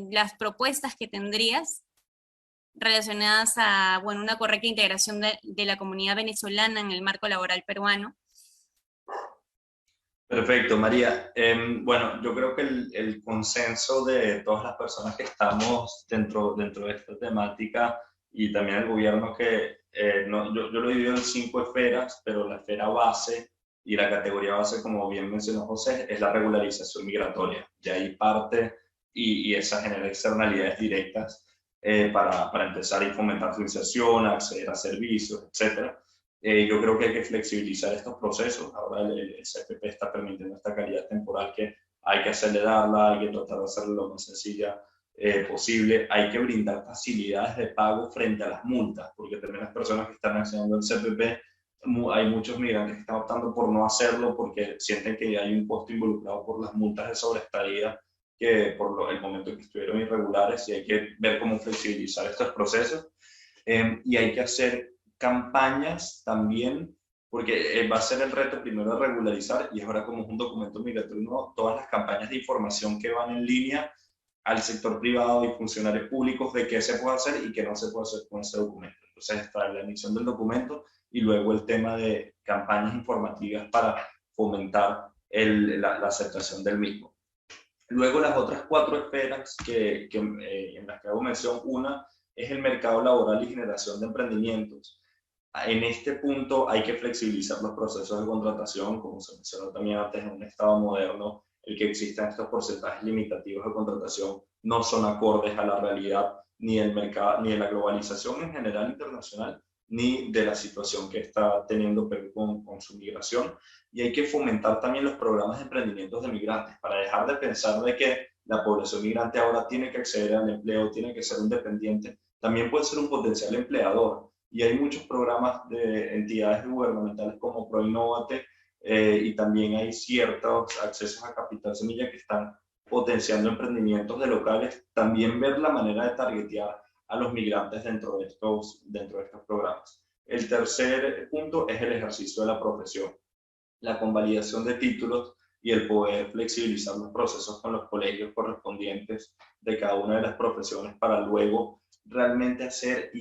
las propuestas que tendrías relacionadas a, bueno, una correcta integración de la comunidad venezolana en el marco laboral peruano. Perfecto, María. Bueno, yo creo que el consenso de todas las personas que estamos dentro de esta temática y también el gobierno que yo lo divido en 5 esferas, pero la esfera base y la categoría base, como bien mencionó José, es la regularización migratoria. De ahí parte y esa genera externalidades directas para empezar a fomentar su inserción, acceder a servicios, etcétera. Yo creo que hay que flexibilizar estos procesos. Ahora el CFP está permitiendo esta calidad temporal que hay que aceleradla, hay que tratar de hacerlo lo más sencilla posible. Hay que brindar facilidades de pago frente a las multas, porque también las personas que están accediendo al CFP, hay muchos migrantes que están optando por no hacerlo porque sienten que hay un costo involucrado por las multas de sobreestadía que por el momento que estuvieron irregulares, y hay que ver cómo flexibilizar estos procesos. Y hay que hacer campañas también, porque va a ser el reto primero de regularizar, y ahora como es un documento migratorio nuevo, todas las campañas de información que van en línea al sector privado y funcionarios públicos de qué se puede hacer y qué no se puede hacer con ese documento. Entonces está la emisión del documento y luego el tema de campañas informativas para fomentar la aceptación del mismo. Luego las otras 4 esferas en las que hago mención, una es el mercado laboral y generación de emprendimientos. En este punto hay que flexibilizar los procesos de contratación, como se mencionó también antes, en un Estado moderno, el que existan estos porcentajes limitativos de contratación no son acordes a la realidad ni del mercado, ni de la globalización en general internacional, ni de la situación que está teniendo Perú con su migración. Y hay que fomentar también los programas de emprendimientos de migrantes para dejar de pensar de que la población migrante ahora tiene que acceder al empleo, tiene que ser independiente, también puede ser un potencial empleador. Y hay muchos programas de entidades gubernamentales como ProInnovate y también hay ciertos accesos a capital semilla que están potenciando emprendimientos de locales. También ver la manera de targetear a los migrantes dentro de estos programas. El tercer punto es el ejercicio de la profesión, la convalidación de títulos y el poder flexibilizar los procesos con los colegios correspondientes de cada una de las profesiones para luego realmente hacer,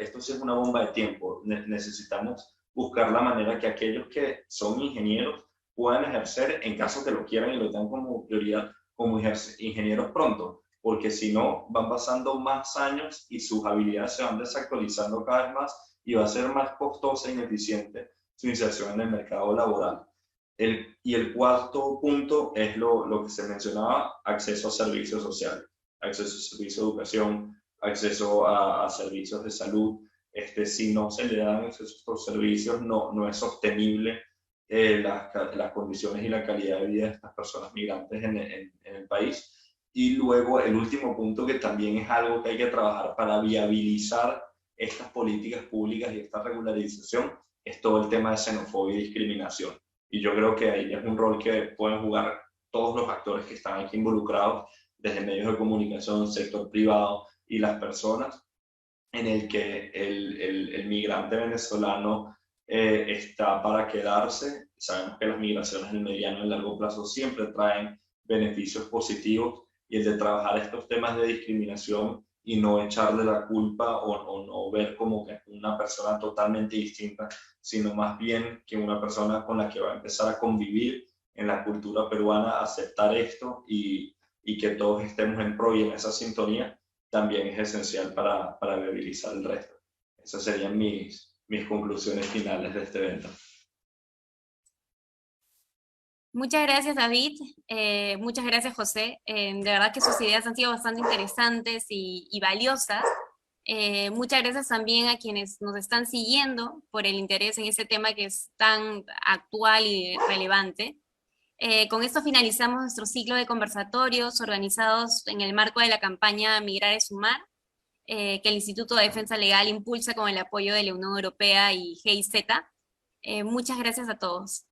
esto sí es una bomba de tiempo, necesitamos buscar la manera que aquellos que son ingenieros puedan ejercer, en caso que lo quieran y lo tengan como prioridad, como ingenieros pronto, porque si no van pasando más años y sus habilidades se van desactualizando cada vez más y va a ser más costosa e ineficiente su inserción en el mercado laboral. Y el cuarto punto es lo que se mencionaba, acceso a servicios sociales, acceso a servicios de educación, acceso a servicios de salud. Si no se le dan estos servicios, no es sostenible las condiciones y la calidad de vida de estas personas migrantes en el país. Y luego el último punto, que también es algo que hay que trabajar para viabilizar estas políticas públicas y esta regularización, es todo el tema de xenofobia y discriminación. Y yo creo que ahí es un rol que pueden jugar todos los actores que están aquí involucrados, desde medios de comunicación, sector privado y las personas, en el que el migrante venezolano está para quedarse. Sabemos que las migraciones en el mediano y largo plazo siempre traen beneficios positivos, y el de trabajar estos temas de discriminación y no echarle la culpa o no ver como que una persona totalmente distinta, sino más bien que una persona con la que va a empezar a convivir en la cultura peruana, aceptar esto y que todos estemos en pro y en esa sintonía, también es esencial para viabilizar el resto. Esas serían mis conclusiones finales de este evento. Muchas gracias, David. Muchas gracias, José. De verdad que sus ideas han sido bastante interesantes y valiosas. Muchas gracias también a quienes nos están siguiendo por el interés en este tema que es tan actual y relevante. Con esto finalizamos nuestro ciclo de conversatorios organizados en el marco de la campaña Migrar es Sumar, que el Instituto de Defensa Legal impulsa con el apoyo de la Unión Europea y GIZ. Muchas gracias a todos.